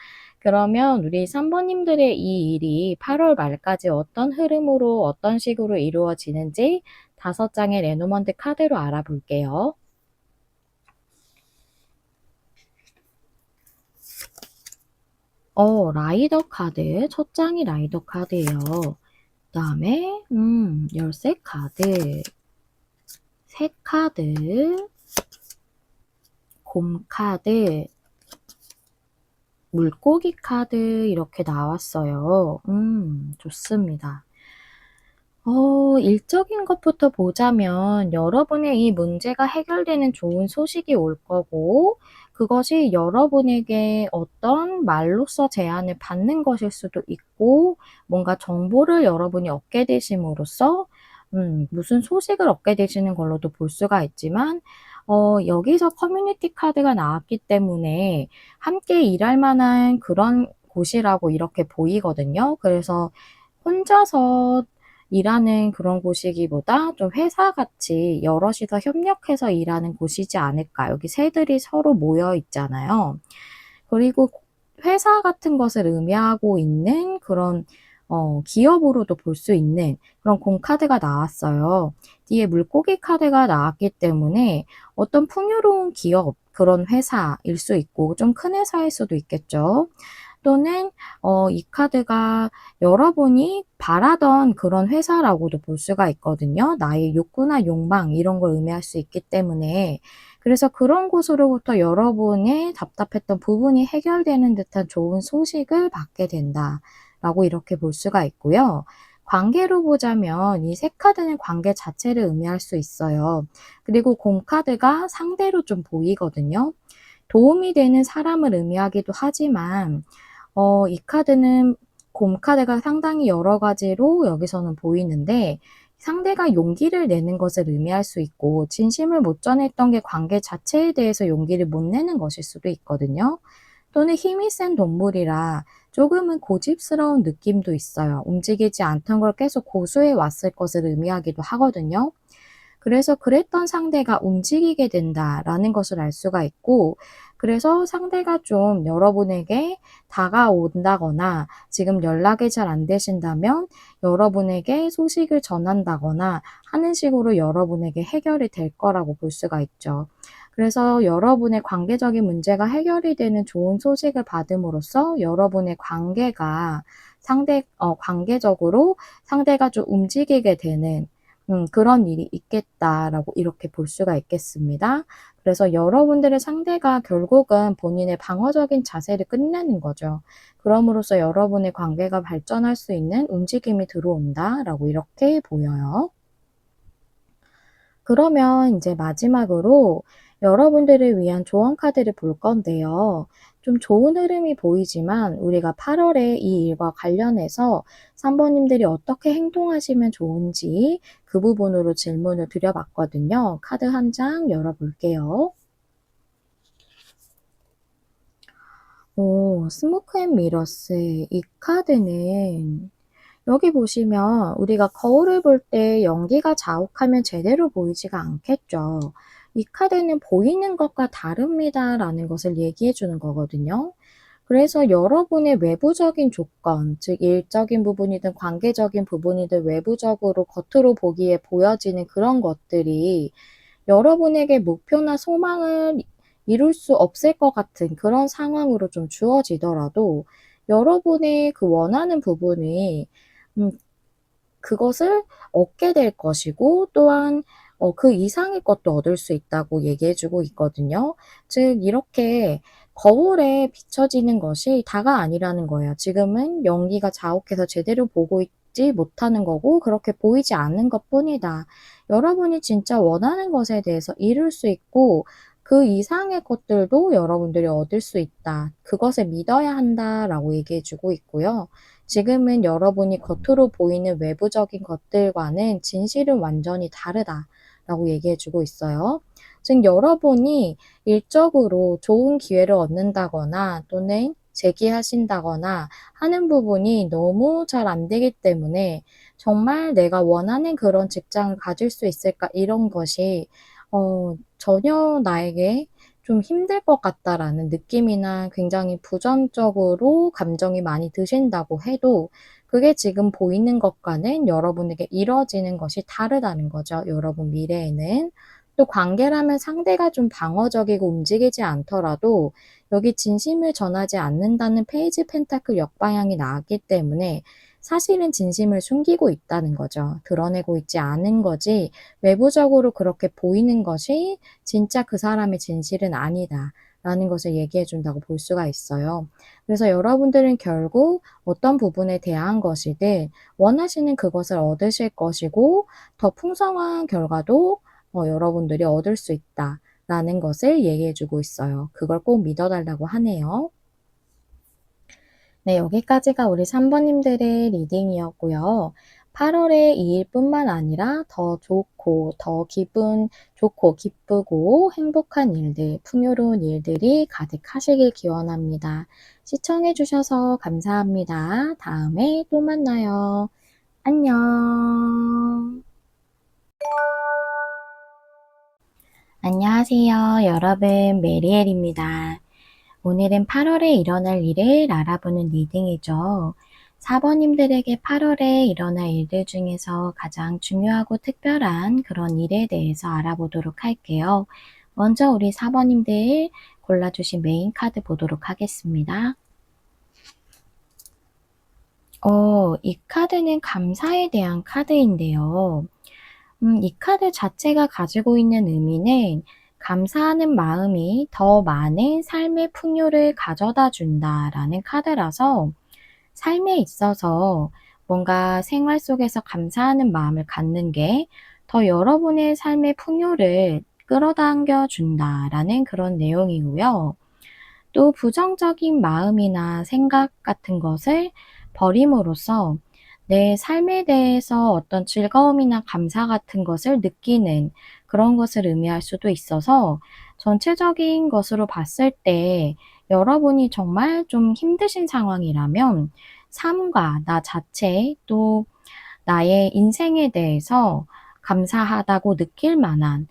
그러면 우리 3번님들의 이 일이 8월 말까지 어떤 흐름으로 어떤 식으로 이루어지는지 5장의 레노먼드 카드로 알아볼게요. 라이더 카드. 첫 장이 라이더 카드예요. 그 다음에 열쇠 카드, 새 카드, 곰 카드, 물고기 카드 이렇게 나왔어요. 좋습니다. 일적인 것부터 보자면 여러분의 이 문제가 해결되는 좋은 소식이 올 거고 그것이 여러분에게 어떤 말로써 제안을 받는 것일 수도 있고 뭔가 정보를 여러분이 얻게 되심으로써 무슨 소식을 얻게 되시는 걸로도 볼 수가 있지만 여기서 커뮤니티 카드가 나왔기 때문에 함께 일할 만한 그런 곳이라고 이렇게 보이거든요. 그래서 혼자서 일하는 그런 곳이기보다 좀 회사같이 여럿이서 협력해서 일하는 곳이지 않을까. 여기 새들이 서로 모여 있잖아요. 그리고 회사 같은 것을 의미하고 있는 그런 기업으로도 볼 수 있는 그런 공카드가 나왔어요. 뒤에 물고기 카드가 나왔기 때문에 어떤 풍요로운 기업, 그런 회사일 수 있고 좀 큰 회사일 수도 있겠죠. 또는 이 카드가 여러분이 바라던 그런 회사라고도 볼 수가 있거든요. 나의 욕구나 욕망 이런 걸 의미할 수 있기 때문에 그래서 그런 곳으로부터 여러분의 답답했던 부분이 해결되는 듯한 좋은 소식을 받게 된다라고 이렇게 볼 수가 있고요. 관계로 보자면 이 새 카드는 관계 자체를 의미할 수 있어요. 그리고 공 카드가 상대로 좀 보이거든요. 도움이 되는 사람을 의미하기도 하지만 이 카드는 곰 카드가 상당히 여러 가지로 여기서는 보이는데 상대가 용기를 내는 것을 의미할 수 있고 진심을 못 전했던 게 관계 자체에 대해서 용기를 못 내는 것일 수도 있거든요. 또는 힘이 센 동물이라 조금은 고집스러운 느낌도 있어요. 움직이지 않던 걸 계속 고수해 왔을 것을 의미하기도 하거든요. 그래서 그랬던 상대가 움직이게 된다라는 것을 알 수가 있고 그래서 상대가 좀 여러분에게 다가온다거나 지금 연락이 잘 안 되신다면 여러분에게 소식을 전한다거나 하는 식으로 여러분에게 해결이 될 거라고 볼 수가 있죠. 그래서 여러분의 관계적인 문제가 해결이 되는 좋은 소식을 받음으로써 여러분의 관계가 관계적으로 상대가 좀 움직이게 되는 그런 일이 있겠다라고 이렇게 볼 수가 있겠습니다. 그래서 여러분들의 상대가 결국은 본인의 방어적인 자세를 끝내는 거죠. 그럼으로써 여러분의 관계가 발전할 수 있는 움직임이 들어온다라고 이렇게 보여요. 그러면 이제 마지막으로 여러분들을 위한 조언 카드를 볼 건데요. 좀 좋은 흐름이 보이지만 우리가 8월에 이 일과 관련해서 3번님들이 어떻게 행동하시면 좋은지 그 부분으로 질문을 드려봤거든요. 카드 한 장 열어볼게요. 스모크 앤 미러스. 이 카드는 여기 보시면 우리가 거울을 볼 때 연기가 자욱하면 제대로 보이지가 않겠죠. 이 카드는 보이는 것과 다릅니다 라는 것을 얘기해 주는 거거든요. 그래서 여러분의 외부적인 조건, 즉 일적인 부분이든 관계적인 부분이든 외부적으로 겉으로 보기에 보여지는 그런 것들이 여러분에게 목표나 소망을 이룰 수 없을 것 같은 그런 상황으로 좀 주어지더라도 여러분의 그 원하는 부분이 음 그것을 얻게 될 것이고 또한 그 이상의 것도 얻을 수 있다고 얘기해 주고 있거든요. 즉 이렇게 거울에 비춰지는 것이 다가 아니라는 거예요. 지금은 연기가 자욱해서 제대로 보고 있지 못하는 거고 그렇게 보이지 않는 것뿐이다. 여러분이 진짜 원하는 것에 대해서 이룰 수 있고 그 이상의 것들도 여러분들이 얻을 수 있다. 그것을 믿어야 한다라고 얘기해 주고 있고요. 지금은 여러분이 겉으로 보이는 외부적인 것들과는 진실은 완전히 다르다라고 얘기해 주고 있어요. 즉 여러분이 일적으로 좋은 기회를 얻는다거나 또는 재기하신다거나 하는 부분이 너무 잘 안 되기 때문에 정말 내가 원하는 그런 직장을 가질 수 있을까 이런 것이 전혀 나에게 좀 힘들 것 같다라는 느낌이나 굉장히 부정적으로 감정이 많이 드신다고 해도 그게 지금 보이는 것과는 여러분에게 이뤄지는 것이 다르다는 거죠. 여러분 미래에는. 또 관계라면 상대가 좀 방어적이고 움직이지 않더라도 여기 진심을 전하지 않는다는 페이지 펜타클 역방향이 나왔기 때문에 사실은 진심을 숨기고 있다는 거죠. 드러내고 있지 않은 거지 외부적으로 그렇게 보이는 것이 진짜 그 사람의 진실은 아니다 라는 것을 얘기해 준다고 볼 수가 있어요. 그래서 여러분들은 결국 어떤 부분에 대한 것이든 원하시는 그것을 얻으실 것이고 더 풍성한 결과도 여러분들이 얻을 수 있다 라는 것을 얘기해 주고 있어요. 그걸 꼭 믿어 달라고 하네요. 네, 여기까지가 우리 3번님들의 리딩이었고요. 8월의 2일뿐만 아니라 더 좋고 더 기분 좋고 기쁘고 행복한 일들, 풍요로운 일들이 가득하시길 기원합니다. 시청해 주셔서 감사합니다. 다음에 또 만나요. 안녕. 안녕하세요. 여러분, 메리엘입니다. 오늘은 8월에 일어날 일을 알아보는 리딩이죠. 4번님들에게 8월에 일어날 일들 중에서 가장 중요하고 특별한 그런 일에 대해서 알아보도록 할게요. 먼저 우리 4번님들 골라주신 메인 카드 보도록 하겠습니다. 이 카드는 감사에 대한 카드인데요. 이 카드 자체가 가지고 있는 의미는 감사하는 마음이 더 많은 삶의 풍요를 가져다 준다라는 카드라서 삶에 있어서 뭔가 생활 속에서 감사하는 마음을 갖는 게 더 여러분의 삶의 풍요를 끌어당겨 준다라는 그런 내용이고요. 또 부정적인 마음이나 생각 같은 것을 버림으로써 내 삶에 대해서 어떤 즐거움이나 감사 같은 것을 느끼는 그런 것을 의미할 수도 있어서 전체적인 것으로 봤을 때 여러분이 정말 좀 힘드신 상황이라면 삶과 나 자체 또 나의 인생에 대해서 감사하다고 느낄 만한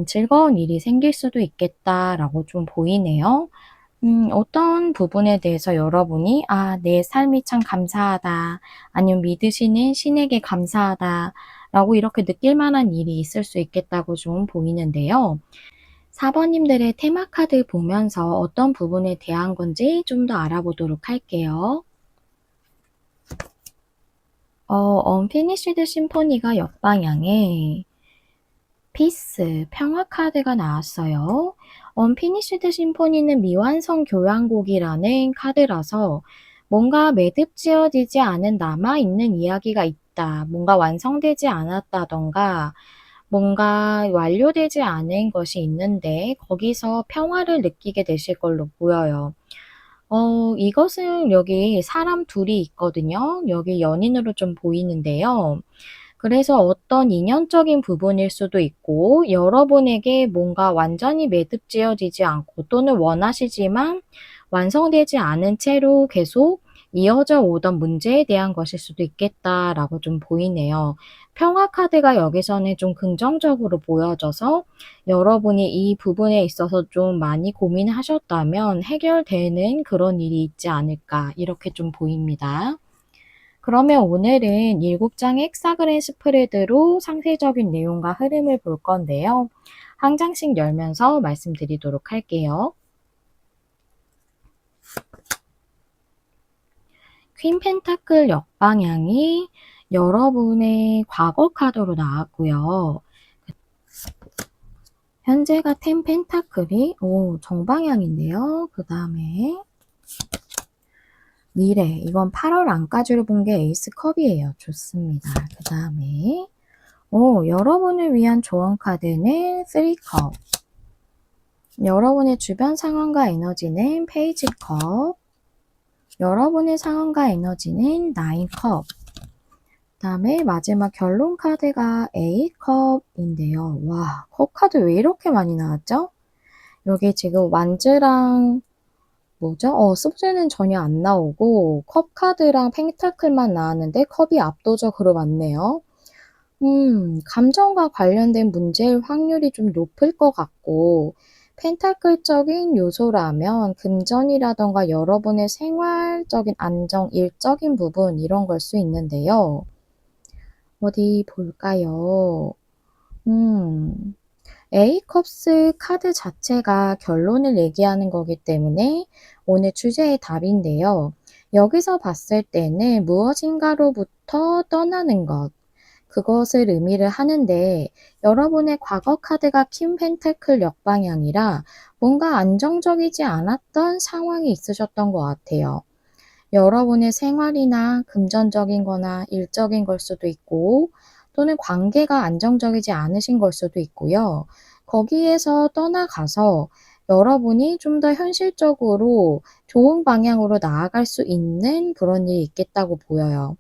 즐거운 일이 생길 수도 있겠다라고 좀 보이네요. 어떤 부분에 대해서 여러분이 '아 내 삶이 참 감사하다.' 아니면 '믿으시는 신에게 감사하다.'라고 이렇게 느낄 만한 일이 있을 수 있겠다고 좀 보이는데요. 4번님들의 테마 카드 보면서 어떤 부분에 대한 건지 좀 더 알아보도록 할게요. 언피니시드 심포니가 옆방향에 피스, 평화 카드가 나왔어요. 언피니시드 심포니는 미완성 교향곡이라는 카드라서 뭔가 매듭지어지지 않은 남아있는 이야기가 있다. 뭔가 완성되지 않았다던가 뭔가 완료되지 않은 것이 있는데 거기서 평화를 느끼게 되실 걸로 보여요. 이것은 여기 사람 둘이 있거든요. 여기 연인으로 좀 보이는데요. 그래서 어떤 인연적인 부분일 수도 있고 여러분에게 뭔가 완전히 매듭지어지지 않고 또는 원하시지만 완성되지 않은 채로 계속 이어져 오던 문제에 대한 것일 수도 있겠다라고 좀 보이네요. 평화 카드가 여기서는 좀 긍정적으로 보여져서 여러분이 이 부분에 있어서 좀 많이 고민하셨다면 해결되는 그런 일이 있지 않을까 이렇게 좀 보입니다. 그러면 오늘은 7장의 헥사그램 스프레드로 상세적인 내용과 흐름을 볼 건데요. 한 장씩 열면서 말씀드리도록 할게요. 퀸 펜타클 역방향이 여러분의 과거 카드로 나왔고요. 현재가 10 펜타클이 정방향인데요. 그 다음에 미래, 이건 8월 안까지로 본 게 에이스 컵이에요. 좋습니다. 그 다음에 여러분을 위한 조언 카드는 3컵. 여러분의 주변 상황과 에너지는 페이지 컵. 여러분의 상황과 에너지는 9컵. 그 다음에 마지막 결론 카드가 8컵인데요. 와, 컵 카드 왜 이렇게 많이 나왔죠? 여기 지금 완즈랑 소즈는 전혀 안 나오고 컵 카드랑 펜타클만 나왔는데 컵이 압도적으로 많네요. 감정과 관련된 문제일 확률이 좀 높을 것 같고 펜타클적인 요소라면 금전이라던가 여러분의 생활적인 안정, 일적인 부분 이런 걸 수 있는데요. 어디 볼까요? 음. A컵스 카드 자체가 결론을 얘기하는 거기 때문에 오늘 주제의 답인데요. 여기서 봤을 때는 무엇인가로부터 떠나는 것, 그것을 의미를 하는데 여러분의 과거 카드가 퀸 펜타클 역방향이라 뭔가 안정적이지 않았던 상황이 있으셨던 것 같아요. 여러분의 생활이나 금전적인 거나 일적인 걸 수도 있고 또는 관계가 안정적이지 않으신 걸 수도 있고요. 거기에서 떠나가서 여러분이 좀 더 현실적으로 좋은 방향으로 나아갈 수 있는 그런 일이 있겠다고 보여요.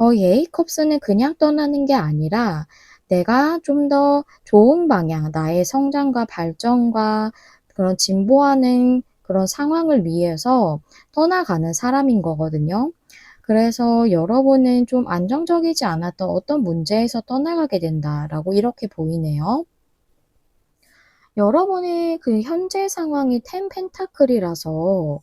예이컵스는 그냥 떠나는 게 아니라 내가 좀 더 좋은 방향, 나의 성장과 발전과 그런 진보하는 그런 상황을 위해서 떠나가는 사람인 거거든요. 그래서 여러분은 좀 안정적이지 않았던 어떤 문제에서 떠나가게 된다라고 이렇게 보이네요. 여러분의 그 현재 상황이 텐 펜타클이라서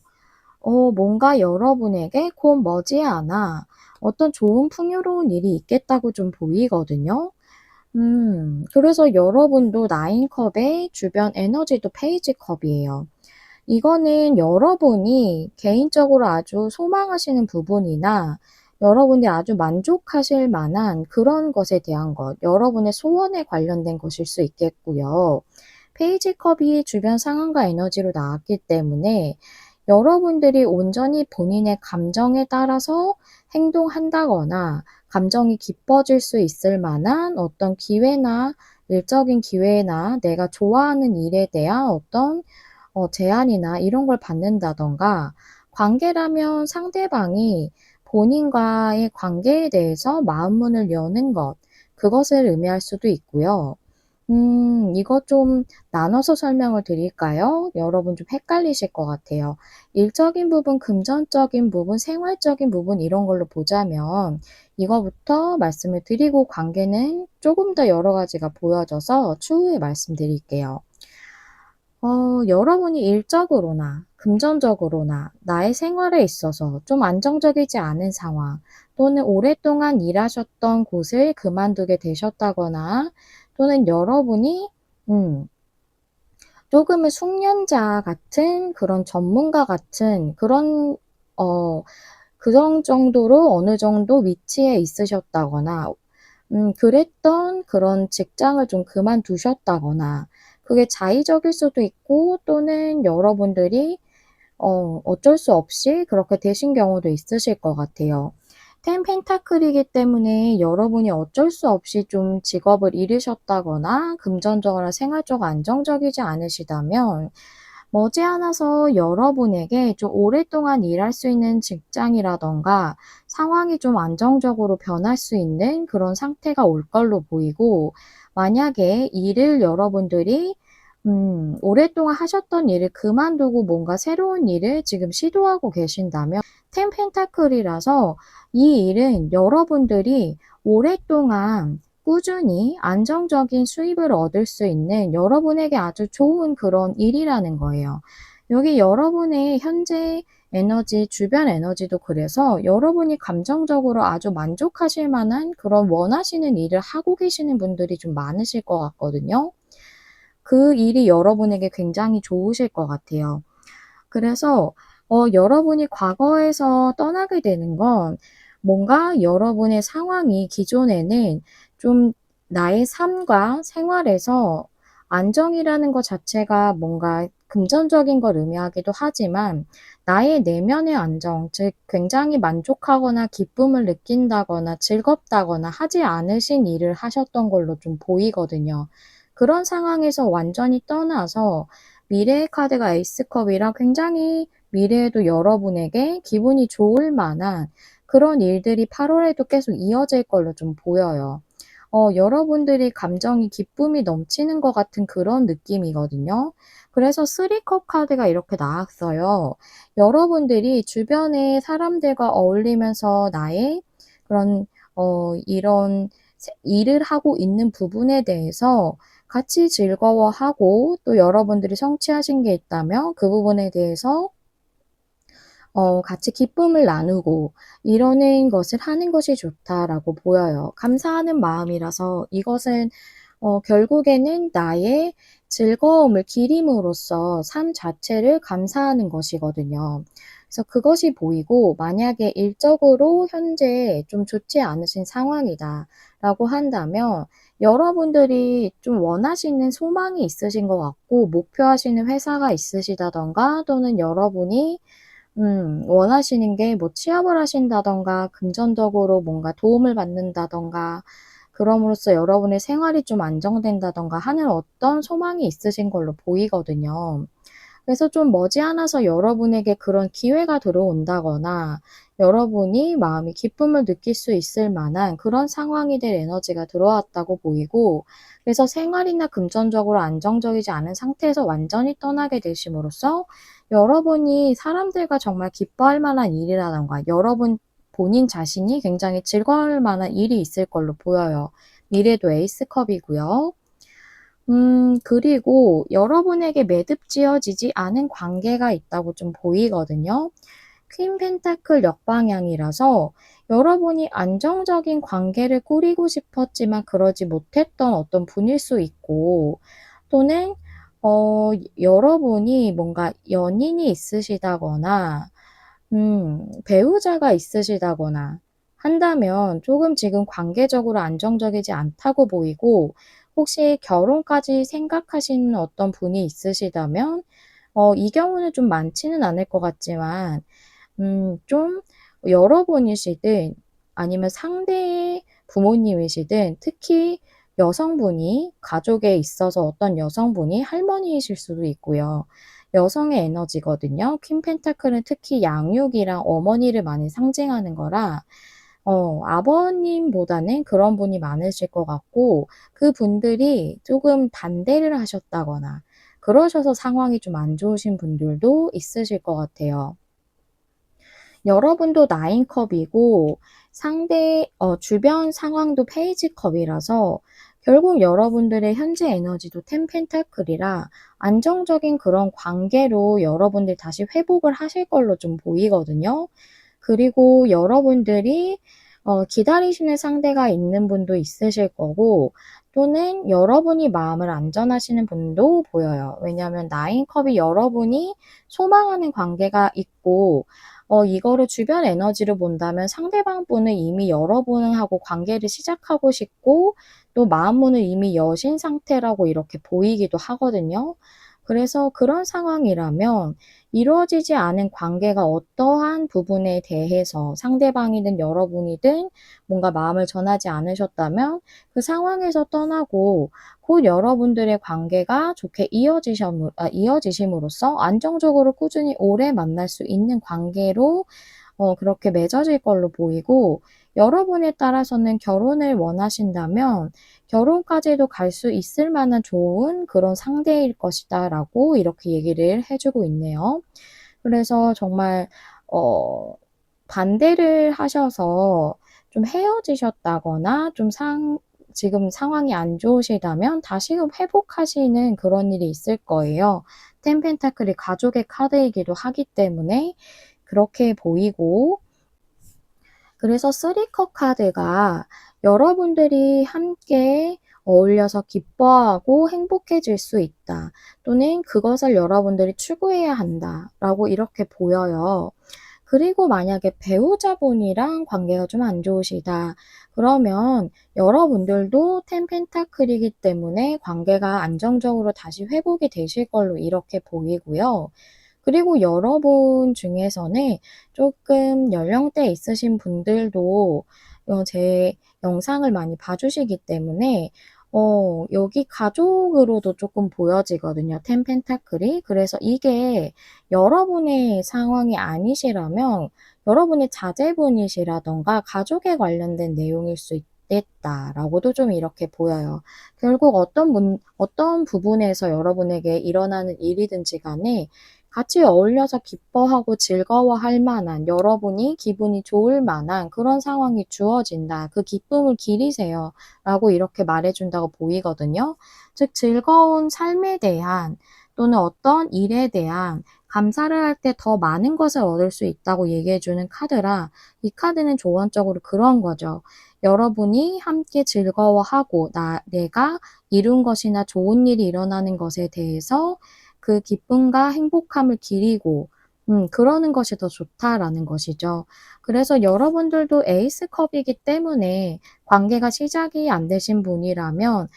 뭔가 여러분에게 곧 머지않아 어떤 좋은 풍요로운 일이 있겠다고 좀 보이거든요. 그래서 여러분도 나인컵의 주변 에너지도 페이지 컵이에요. 이거는 여러분이 개인적으로 아주 소망하시는 부분이나 여러분이 아주 만족하실 만한 그런 것에 대한 것, 여러분의 소원에 관련된 것일 수 있겠고요. 페이지 컵이 주변 상황과 에너지로 나왔기 때문에 여러분들이 온전히 본인의 감정에 따라서 행동한다거나 감정이 깊어질 수 있을 만한 어떤 기회나 일적인 기회나 내가 좋아하는 일에 대한 어떤 제안이나 이런 걸 받는다던가 관계라면 상대방이 본인과의 관계에 대해서 마음문을 여는 것, 그것을 의미할 수도 있고요. 이거 좀 나눠서 설명을 드릴까요? 여러분 좀 헷갈리실 것 같아요. 일적인 부분, 금전적인 부분, 생활적인 부분 이런 걸로 보자면 이거부터 말씀을 드리고 관계는 조금 더 여러 가지가 보여져서 추후에 말씀드릴게요. 여러분이 일적으로나 금전적으로나 나의 생활에 있어서 좀 안정적이지 않은 상황 또는 오랫동안 일하셨던 곳을 그만두게 되셨다거나 또는 여러분이 음 조금은 숙련자 같은 그런 전문가 같은 그런 정도로 어느 정도 위치에 있으셨다거나 그랬던 그런 직장을 좀 그만두셨다거나 그게 자의적일 수도 있고 또는 여러분들이 어쩔 수 없이 그렇게 되신 경우도 있으실 것 같아요. 텐 펜타클이기 때문에 여러분이 어쩔 수 없이 좀 직업을 잃으셨다거나 금전적으로나 생활적으로 안정적이지 않으시다면 머지않아서 여러분에게 좀 오랫동안 일할 수 있는 직장이라던가 상황이 좀 안정적으로 변할 수 있는 그런 상태가 올 걸로 보이고 만약에 일을 여러분들이 오랫동안 하셨던 일을 그만두고 뭔가 새로운 일을 지금 시도하고 계신다면 텐 펜타클이라서 이 일은 여러분들이 오랫동안 꾸준히 안정적인 수입을 얻을 수 있는 여러분에게 아주 좋은 그런 일이라는 거예요. 여기 여러분의 현재 에너지, 주변 에너지도 그래서 여러분이 감정적으로 아주 만족하실 만한 그런 원하시는 일을 하고 계시는 분들이 좀 많으실 것 같거든요. 그 일이 여러분에게 굉장히 좋으실 것 같아요. 그래서 여러분이 과거에서 떠나게 되는 건 뭔가 여러분의 상황이 기존에는 좀 나의 삶과 생활에서 안정이라는 것 자체가 뭔가 금전적인 걸 의미하기도 하지만 나의 내면의 안정, 즉 굉장히 만족하거나 기쁨을 느낀다거나 즐겁다거나 하지 않으신 일을 하셨던 걸로 좀 보이거든요. 그런 상황에서 완전히 떠나서 미래의 카드가 에이스컵이라 굉장히 미래에도 여러분에게 기분이 좋을 만한 그런 일들이 8월에도 계속 이어질 걸로 좀 보여요. 여러분들이 감정이 기쁨이 넘치는 것 같은 그런 느낌이거든요. 그래서 3컵 카드가 이렇게 나왔어요. 여러분들이 주변의 사람들과 어울리면서 나의 그런 이런 일을 하고 있는 부분에 대해서 같이 즐거워하고 또 여러분들이 성취하신 게 있다면 그 부분에 대해서 같이 기쁨을 나누고 이러는 것을 하는 것이 좋다라고 보여요. 감사하는 마음이라서 이것은 결국에는 나의 즐거움을 기림으로써 삶 자체를 감사하는 것이거든요. 그래서 그것이 보이고 만약에 일적으로 현재 좀 좋지 않으신 상황이다라고 한다면 여러분들이 좀 원하시는 소망이 있으신 것 같고 목표하시는 회사가 있으시다든가 또는 여러분이 원하시는 게 뭐 취업을 하신다든가 금전적으로 뭔가 도움을 받는다든가 그럼으로써 여러분의 생활이 좀 안정된다든가 하는 어떤 소망이 있으신 걸로 보이거든요. 그래서 좀 머지않아서 여러분에게 그런 기회가 들어온다거나 여러분이 마음이 기쁨을 느낄 수 있을 만한 그런 상황이 될 에너지가 들어왔다고 보이고 그래서 생활이나 금전적으로 안정적이지 않은 상태에서 완전히 떠나게 되심으로써 여러분이 사람들과 정말 기뻐할 만한 일이라든가 여러분 본인 자신이 굉장히 즐거울 만한 일이 있을 걸로 보여요. 미래도 에이스컵이고요. 그리고 여러분에게 매듭지어지지 않은 관계가 있다고 좀 보이거든요. 퀸 펜타클 역방향이라서 여러분이 안정적인 관계를 꾸리고 싶었지만 그러지 못했던 어떤 분일 수 있고 또는 여러분이 뭔가 연인이 있으시다거나 배우자가 있으시다거나 한다면 조금 지금 관계적으로 안정적이지 않다고 보이고 혹시 결혼까지 생각하시는 어떤 분이 있으시다면 이 경우는 좀 많지는 않을 것 같지만 좀 여러분이시든 아니면 상대의 부모님이시든 특히 여성분이 가족에 있어서 어떤 여성분이 할머니이실 수도 있고요. 여성의 에너지거든요. 퀸 펜타클은 특히 양육이랑 어머니를 많이 상징하는 거라 아버님보다는 그런 분이 많으실 것 같고 그분들이 조금 반대를 하셨다거나 그러셔서 상황이 좀 안 좋으신 분들도 있으실 것 같아요. 여러분도 9 컵이고 상대 주변 상황도 페이지 컵이라서 결국 여러분들의 현재 에너지도 10 펜타클이라 안정적인 그런 관계로 여러분들 다시 회복을 하실 걸로 좀 보이거든요. 그리고 여러분들이 기다리시는 상대가 있는 분도 있으실 거고 또는 여러분이 마음을 안전하시는 분도 보여요. 왜냐하면 9 컵이 여러분이 소망하는 관계가 있고 이거를 주변 에너지로 본다면 상대방 분은 이미 여러분하고 관계를 시작하고 싶고 또 마음 문을 이미 여신 상태라고 이렇게 보이기도 하거든요. 그래서 그런 상황이라면 이루어지지 않은 관계가 어떠한 부분에 대해서 상대방이든 여러분이든 뭔가 마음을 전하지 않으셨다면 그 상황에서 떠나고 곧 여러분들의 관계가 좋게 이어지심으로써 안정적으로 꾸준히 오래 만날 수 있는 관계로 그렇게 맺어질 걸로 보이고 여러분에 따라서는 결혼을 원하신다면 결혼까지도 갈 수 있을 만한 좋은 그런 상대일 것이다라고 이렇게 얘기를 해 주고 있네요. 그래서 정말 어 반대를 하셔서 좀 헤어지셨다거나 좀 지금 상황이 안 좋으시다면 다시금 회복하시는 그런 일이 있을 거예요. 10 펜타클이 가족의 카드이기도 하기 때문에 그렇게 보이고 그래서 3 컵 카드가 여러분들이 함께 어울려서 기뻐하고 행복해질 수 있다. 또는 그것을 여러분들이 추구해야 한다라고 이렇게 보여요. 그리고 만약에 배우자분이랑 관계가 좀 안 좋으시다. 그러면 여러분들도 10 펜타클이기 때문에 관계가 안정적으로 다시 회복이 되실 걸로 이렇게 보이고요. 그리고 여러분 중에서는 조금 연령대 있으신 분들도 제 영상을 많이 봐 주시기 때문에 여기 가족으로도 조금 보여지거든요, 10 펜타클이. 그래서 이게 여러분의 상황이 아니시라면 여러분의 자제분이시라든가 가족에 관련된 내용일 수 있겠다라고도 좀 이렇게 보여요. 결국 어떤 부분에서 여러분에게 일어나는 일이든지 간에 같이 어울려서 기뻐하고 즐거워할 만한, 여러분이 기분이 좋을 만한 그런 상황이 주어진다. 그 기쁨을 기리세요. 라고 이렇게 말해준다고 보이거든요. 즉, 즐거운 삶에 대한 또는 어떤 일에 대한 감사를 할 때 더 많은 것을 얻을 수 있다고 얘기해주는 카드라, 이 카드는 조언적으로 그런 거죠. 여러분이 함께 즐거워하고 내가 이룬 것이나 좋은 일이 일어나는 것에 대해서 그 기쁨과 행복함을 기리고 그러는 것이 더 좋다라는 것이죠. 그래서 여러분들도 에이스컵이기 때문에 관계가 시작이 안 되신 분이라면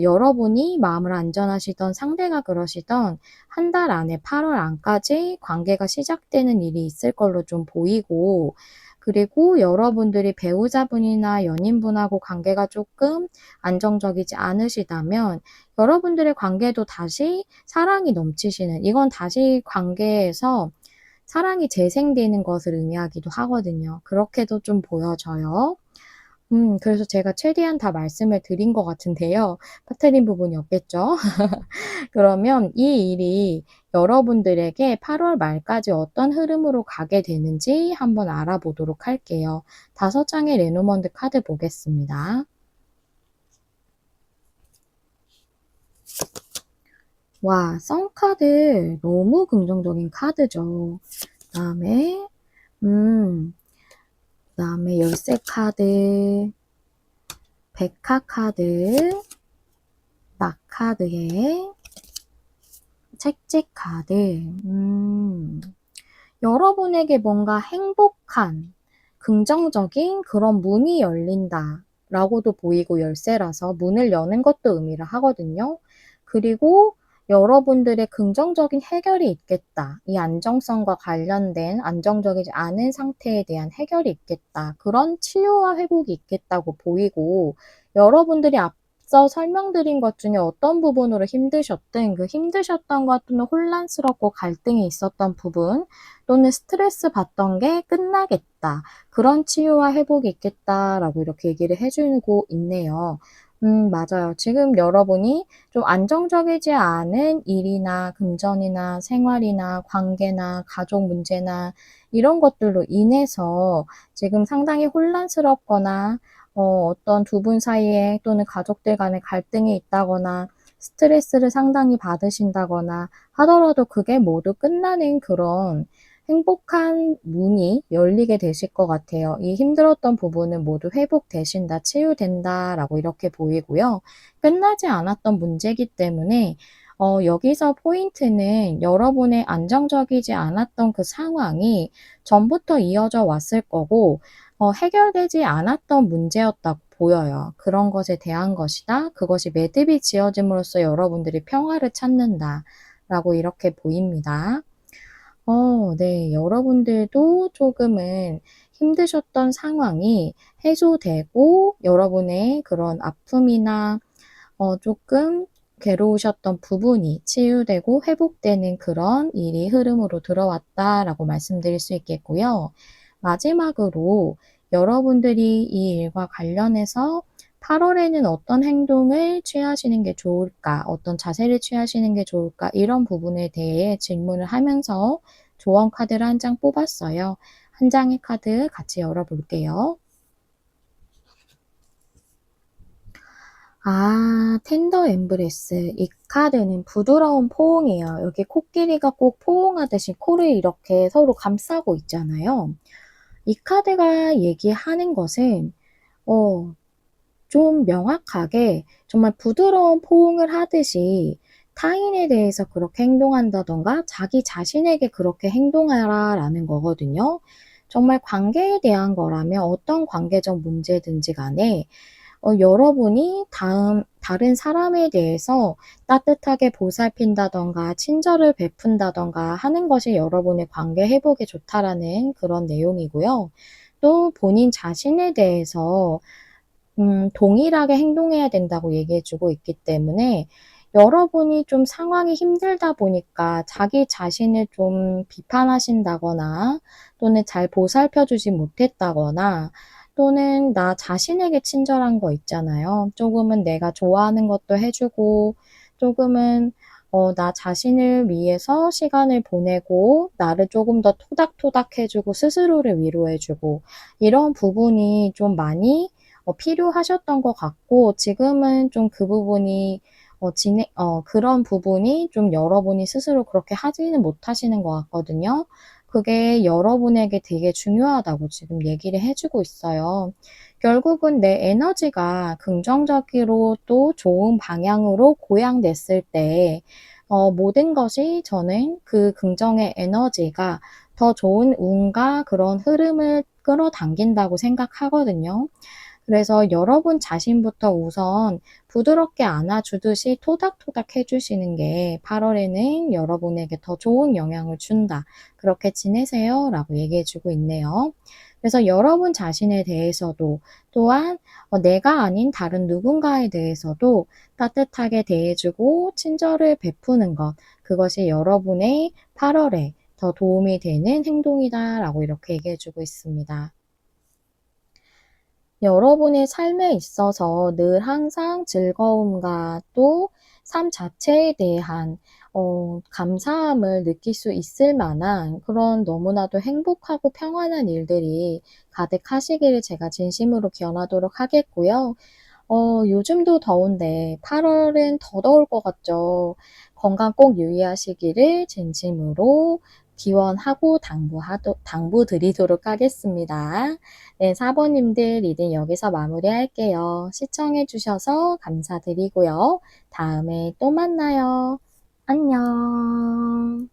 여러분이 마음을 안전하시던 상대가 그러시던 한 달 안에 8월 안까지 관계가 시작되는 일이 있을 걸로 좀 보이고, 그리고 여러분들이 배우자분이나 연인분하고 관계가 조금 안정적이지 않으시다면 여러분들의 관계도 다시 사랑이 넘치시는, 이건 다시 관계에서 사랑이 재생되는 것을 의미하기도 하거든요. 그렇게도 좀 보여져요. 그래서 제가 최대한 다 말씀을 드린 것 같은데요. 빠뜨린 부분이 없겠죠? 그러면 이 일이 여러분들에게 8월 말까지 어떤 흐름으로 가게 되는지 한번 알아보도록 할게요. 5장의 레노먼드 카드 보겠습니다. 와, 썬카드 너무 긍정적인 카드죠. 그다음에 그다음에 열쇠 카드, 백화 카드, 락 카드에 책찍 카드. 여러분에게 뭔가 행복한, 긍정적인 그런 문이 열린다 라고도 보이고, 열쇠라서 문을 여는 것도 의미를 하거든요. 그리고 여러분들의 긍정적인 해결이 있겠다. 이 안정성과 관련된 안정적이지 않은 상태에 대한 해결이 있겠다. 그런 치유와 회복이 있겠다고 보이고, 여러분들이 앞서 설명드린 것 중에 어떤 부분으로 힘드셨든 그 힘드셨던 것 또는 혼란스럽고 갈등이 있었던 부분 또는 스트레스 받던 게 끝나겠다. 그런 치유와 회복이 있겠다라고 이렇게 얘기를 해주고 있네요. 맞아요. 지금 여러분이 좀 안정적이지 않은 일이나 금전이나 생활이나 관계나 가족 문제나 이런 것들로 인해서 지금 상당히 혼란스럽거나 어떤 두 분 사이에 또는 가족들 간에 갈등이 있다거나 스트레스를 상당히 받으신다거나 하더라도 그게 모두 끝나는 그런 행복한 문이 열리게 되실 것 같아요. 이 힘들었던 부분은 모두 회복되신다, 치유된다라고 이렇게 보이고요. 끝나지 않았던 문제이기 때문에 여기서 포인트는 여러분의 안정적이지 않았던 그 상황이 전부터 이어져 왔을 거고 해결되지 않았던 문제였다고 보여요. 그런 것에 대한 것이다. 그것이 매듭이 지어짐으로써 여러분들이 평화를 찾는다 라고 이렇게 보입니다. 네. 여러분들도 조금은 힘드셨던 상황이 해소되고 여러분의 그런 아픔이나 조금 괴로우셨던 부분이 치유되고 회복되는 그런 일이 흐름으로 들어왔다라고 말씀드릴 수 있겠고요. 마지막으로 여러분들이 이 일과 관련해서 8월에는 어떤 행동을 취하시는 게 좋을까, 어떤 자세를 취하시는 게 좋을까, 이런 부분에 대해 질문을 하면서 조언 카드를 한 장 뽑았어요. 한 장의 카드 같이 열어볼게요. 텐더 엠브레스. 이 카드는 부드러운 포옹이에요. 여기 코끼리가 꼭 포옹하듯이 코를 이렇게 서로 감싸고 있잖아요. 이 카드가 얘기하는 것은 좀 명확하게 정말 부드러운 포옹을 하듯이 타인에 대해서 그렇게 행동한다던가 자기 자신에게 그렇게 행동하라라는 거거든요. 정말 관계에 대한 거라면 어떤 관계적 문제든지 간에 여러분이 다른 사람에 대해서 따뜻하게 보살핀다던가 친절을 베푼다던가 하는 것이 여러분의 관계 회복에 좋다라는 그런 내용이고요. 또 본인 자신에 대해서 동일하게 행동해야 된다고 얘기해 주고 있기 때문에 여러분이 좀 상황이 힘들다 보니까 자기 자신을 좀 비판하신다거나 또는 잘 보살펴 주지 못했다거나 또는 나 자신에게 친절한 거 있잖아요. 조금은 내가 좋아하는 것도 해 주고 조금은 나 자신을 위해서 시간을 보내고 나를 조금 더 토닥토닥 해주고 스스로를 위로해주고 이런 부분이 좀 많이 필요하셨던 것 같고 지금은 좀 그 부분이 그런 부분이 좀 여러분이 스스로 그렇게 하지는 못하시는 것 같거든요. 그게 여러분에게 되게 중요하다고 지금 얘기를 해주고 있어요. 결국은 내 에너지가 긍정적으로 또 좋은 방향으로 고양됐을 때 모든 것이 저는 그 긍정의 에너지가 더 좋은 운과 그런 흐름을 끌어당긴다고 생각하거든요. 그래서 여러분 자신부터 우선 부드럽게 안아주듯이 토닥토닥 해주시는 게 8월에는 여러분에게 더 좋은 영향을 준다. 그렇게 지내세요. 라고 얘기해주고 있네요. 그래서 여러분 자신에 대해서도 또한 내가 아닌 다른 누군가에 대해서도 따뜻하게 대해주고 친절을 베푸는 것. 그것이 여러분의 8월에 더 도움이 되는 행동이다. 라고 이렇게 얘기해주고 있습니다. 여러분의 삶에 있어서 늘 항상 즐거움과 또 삶 자체에 대한 감사함을 느낄 수 있을 만한 그런 너무나도 행복하고 평안한 일들이 가득하시기를 제가 진심으로 기원하도록 하겠고요. 요즘도 더운데 8월은 더 더울 것 같죠. 건강 꼭 유의하시기를 진심으로 기원하고 당부드리도록 하겠습니다. 네, 4번님들 리딩 여기서 마무리할게요. 시청해주셔서 감사드리고요. 다음에 또 만나요. 안녕.